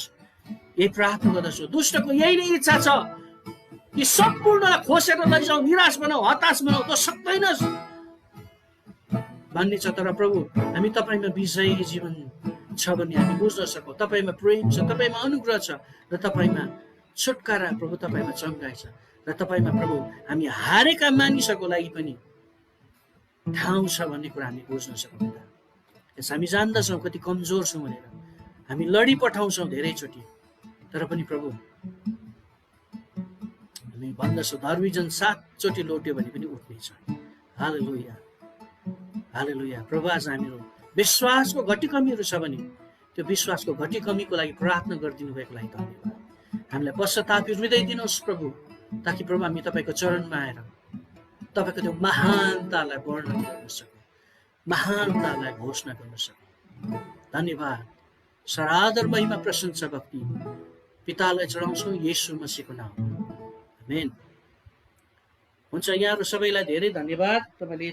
यही प्रार्थना गर्दछु। दुष्टको यही नै इच्छा छ कि सम्पूर्णलाई खोसेर लैजाउँ, निराश बनाऊ, हताश बनाऊ, त सक्दैन भन्ने छ। तर प्रभु हामी तपाईँमा विजयी जीवन छ भन्ने हामी बुझ्न सकौँ। तपाईँमा प्रेम छ, तपाईँमा अनुग्रह छ, र तपाईँमा छुटकारा प्रभु, तपाईँमा चङ्गाइ छ, र तपाईँमा प्रभु हामी हारेका मानिसहरूको लागि पनि ठाउँ छ भन्ने कुरा हामी बुझ्न सकौँ। यस हामी जान्दछौँ कति कमजोर छौँ भनेर, हामी लडी पठाउँछौँ धेरैचोटि, तर पनि प्रभु हामी भन्दछौँ धर्मीजन 7 चोटि लोट्यो भने पनि उठ्नेछ। हालेलुया, हालेलुया। प्रभु आज हामीहरू विश्वासको घटी कमीहरू छ भने त्यो विश्वासको घटी कमीको लागि प्रार्थना गरिदिनु भएको लागि धन्यवाद। हामीलाई पश्चातापी हृदय दिनुहोस् प्रभु, ताकि प्रभु हामी तपाईँको चरणमा आएर तपाईँको त्यो महानतालाई वर्णन गर्न सकौँ, महानतालाई घोषणा गर्न सकौँ। धन्यवाद, सरादर महिमा प्रशंसा भक्ति पितालाई चढाउँछौँ येशू मसीहको नाममा। आमेन। हुन्छ, यहाँहरू सबैलाई धेरै धन्यवाद। तपाईँले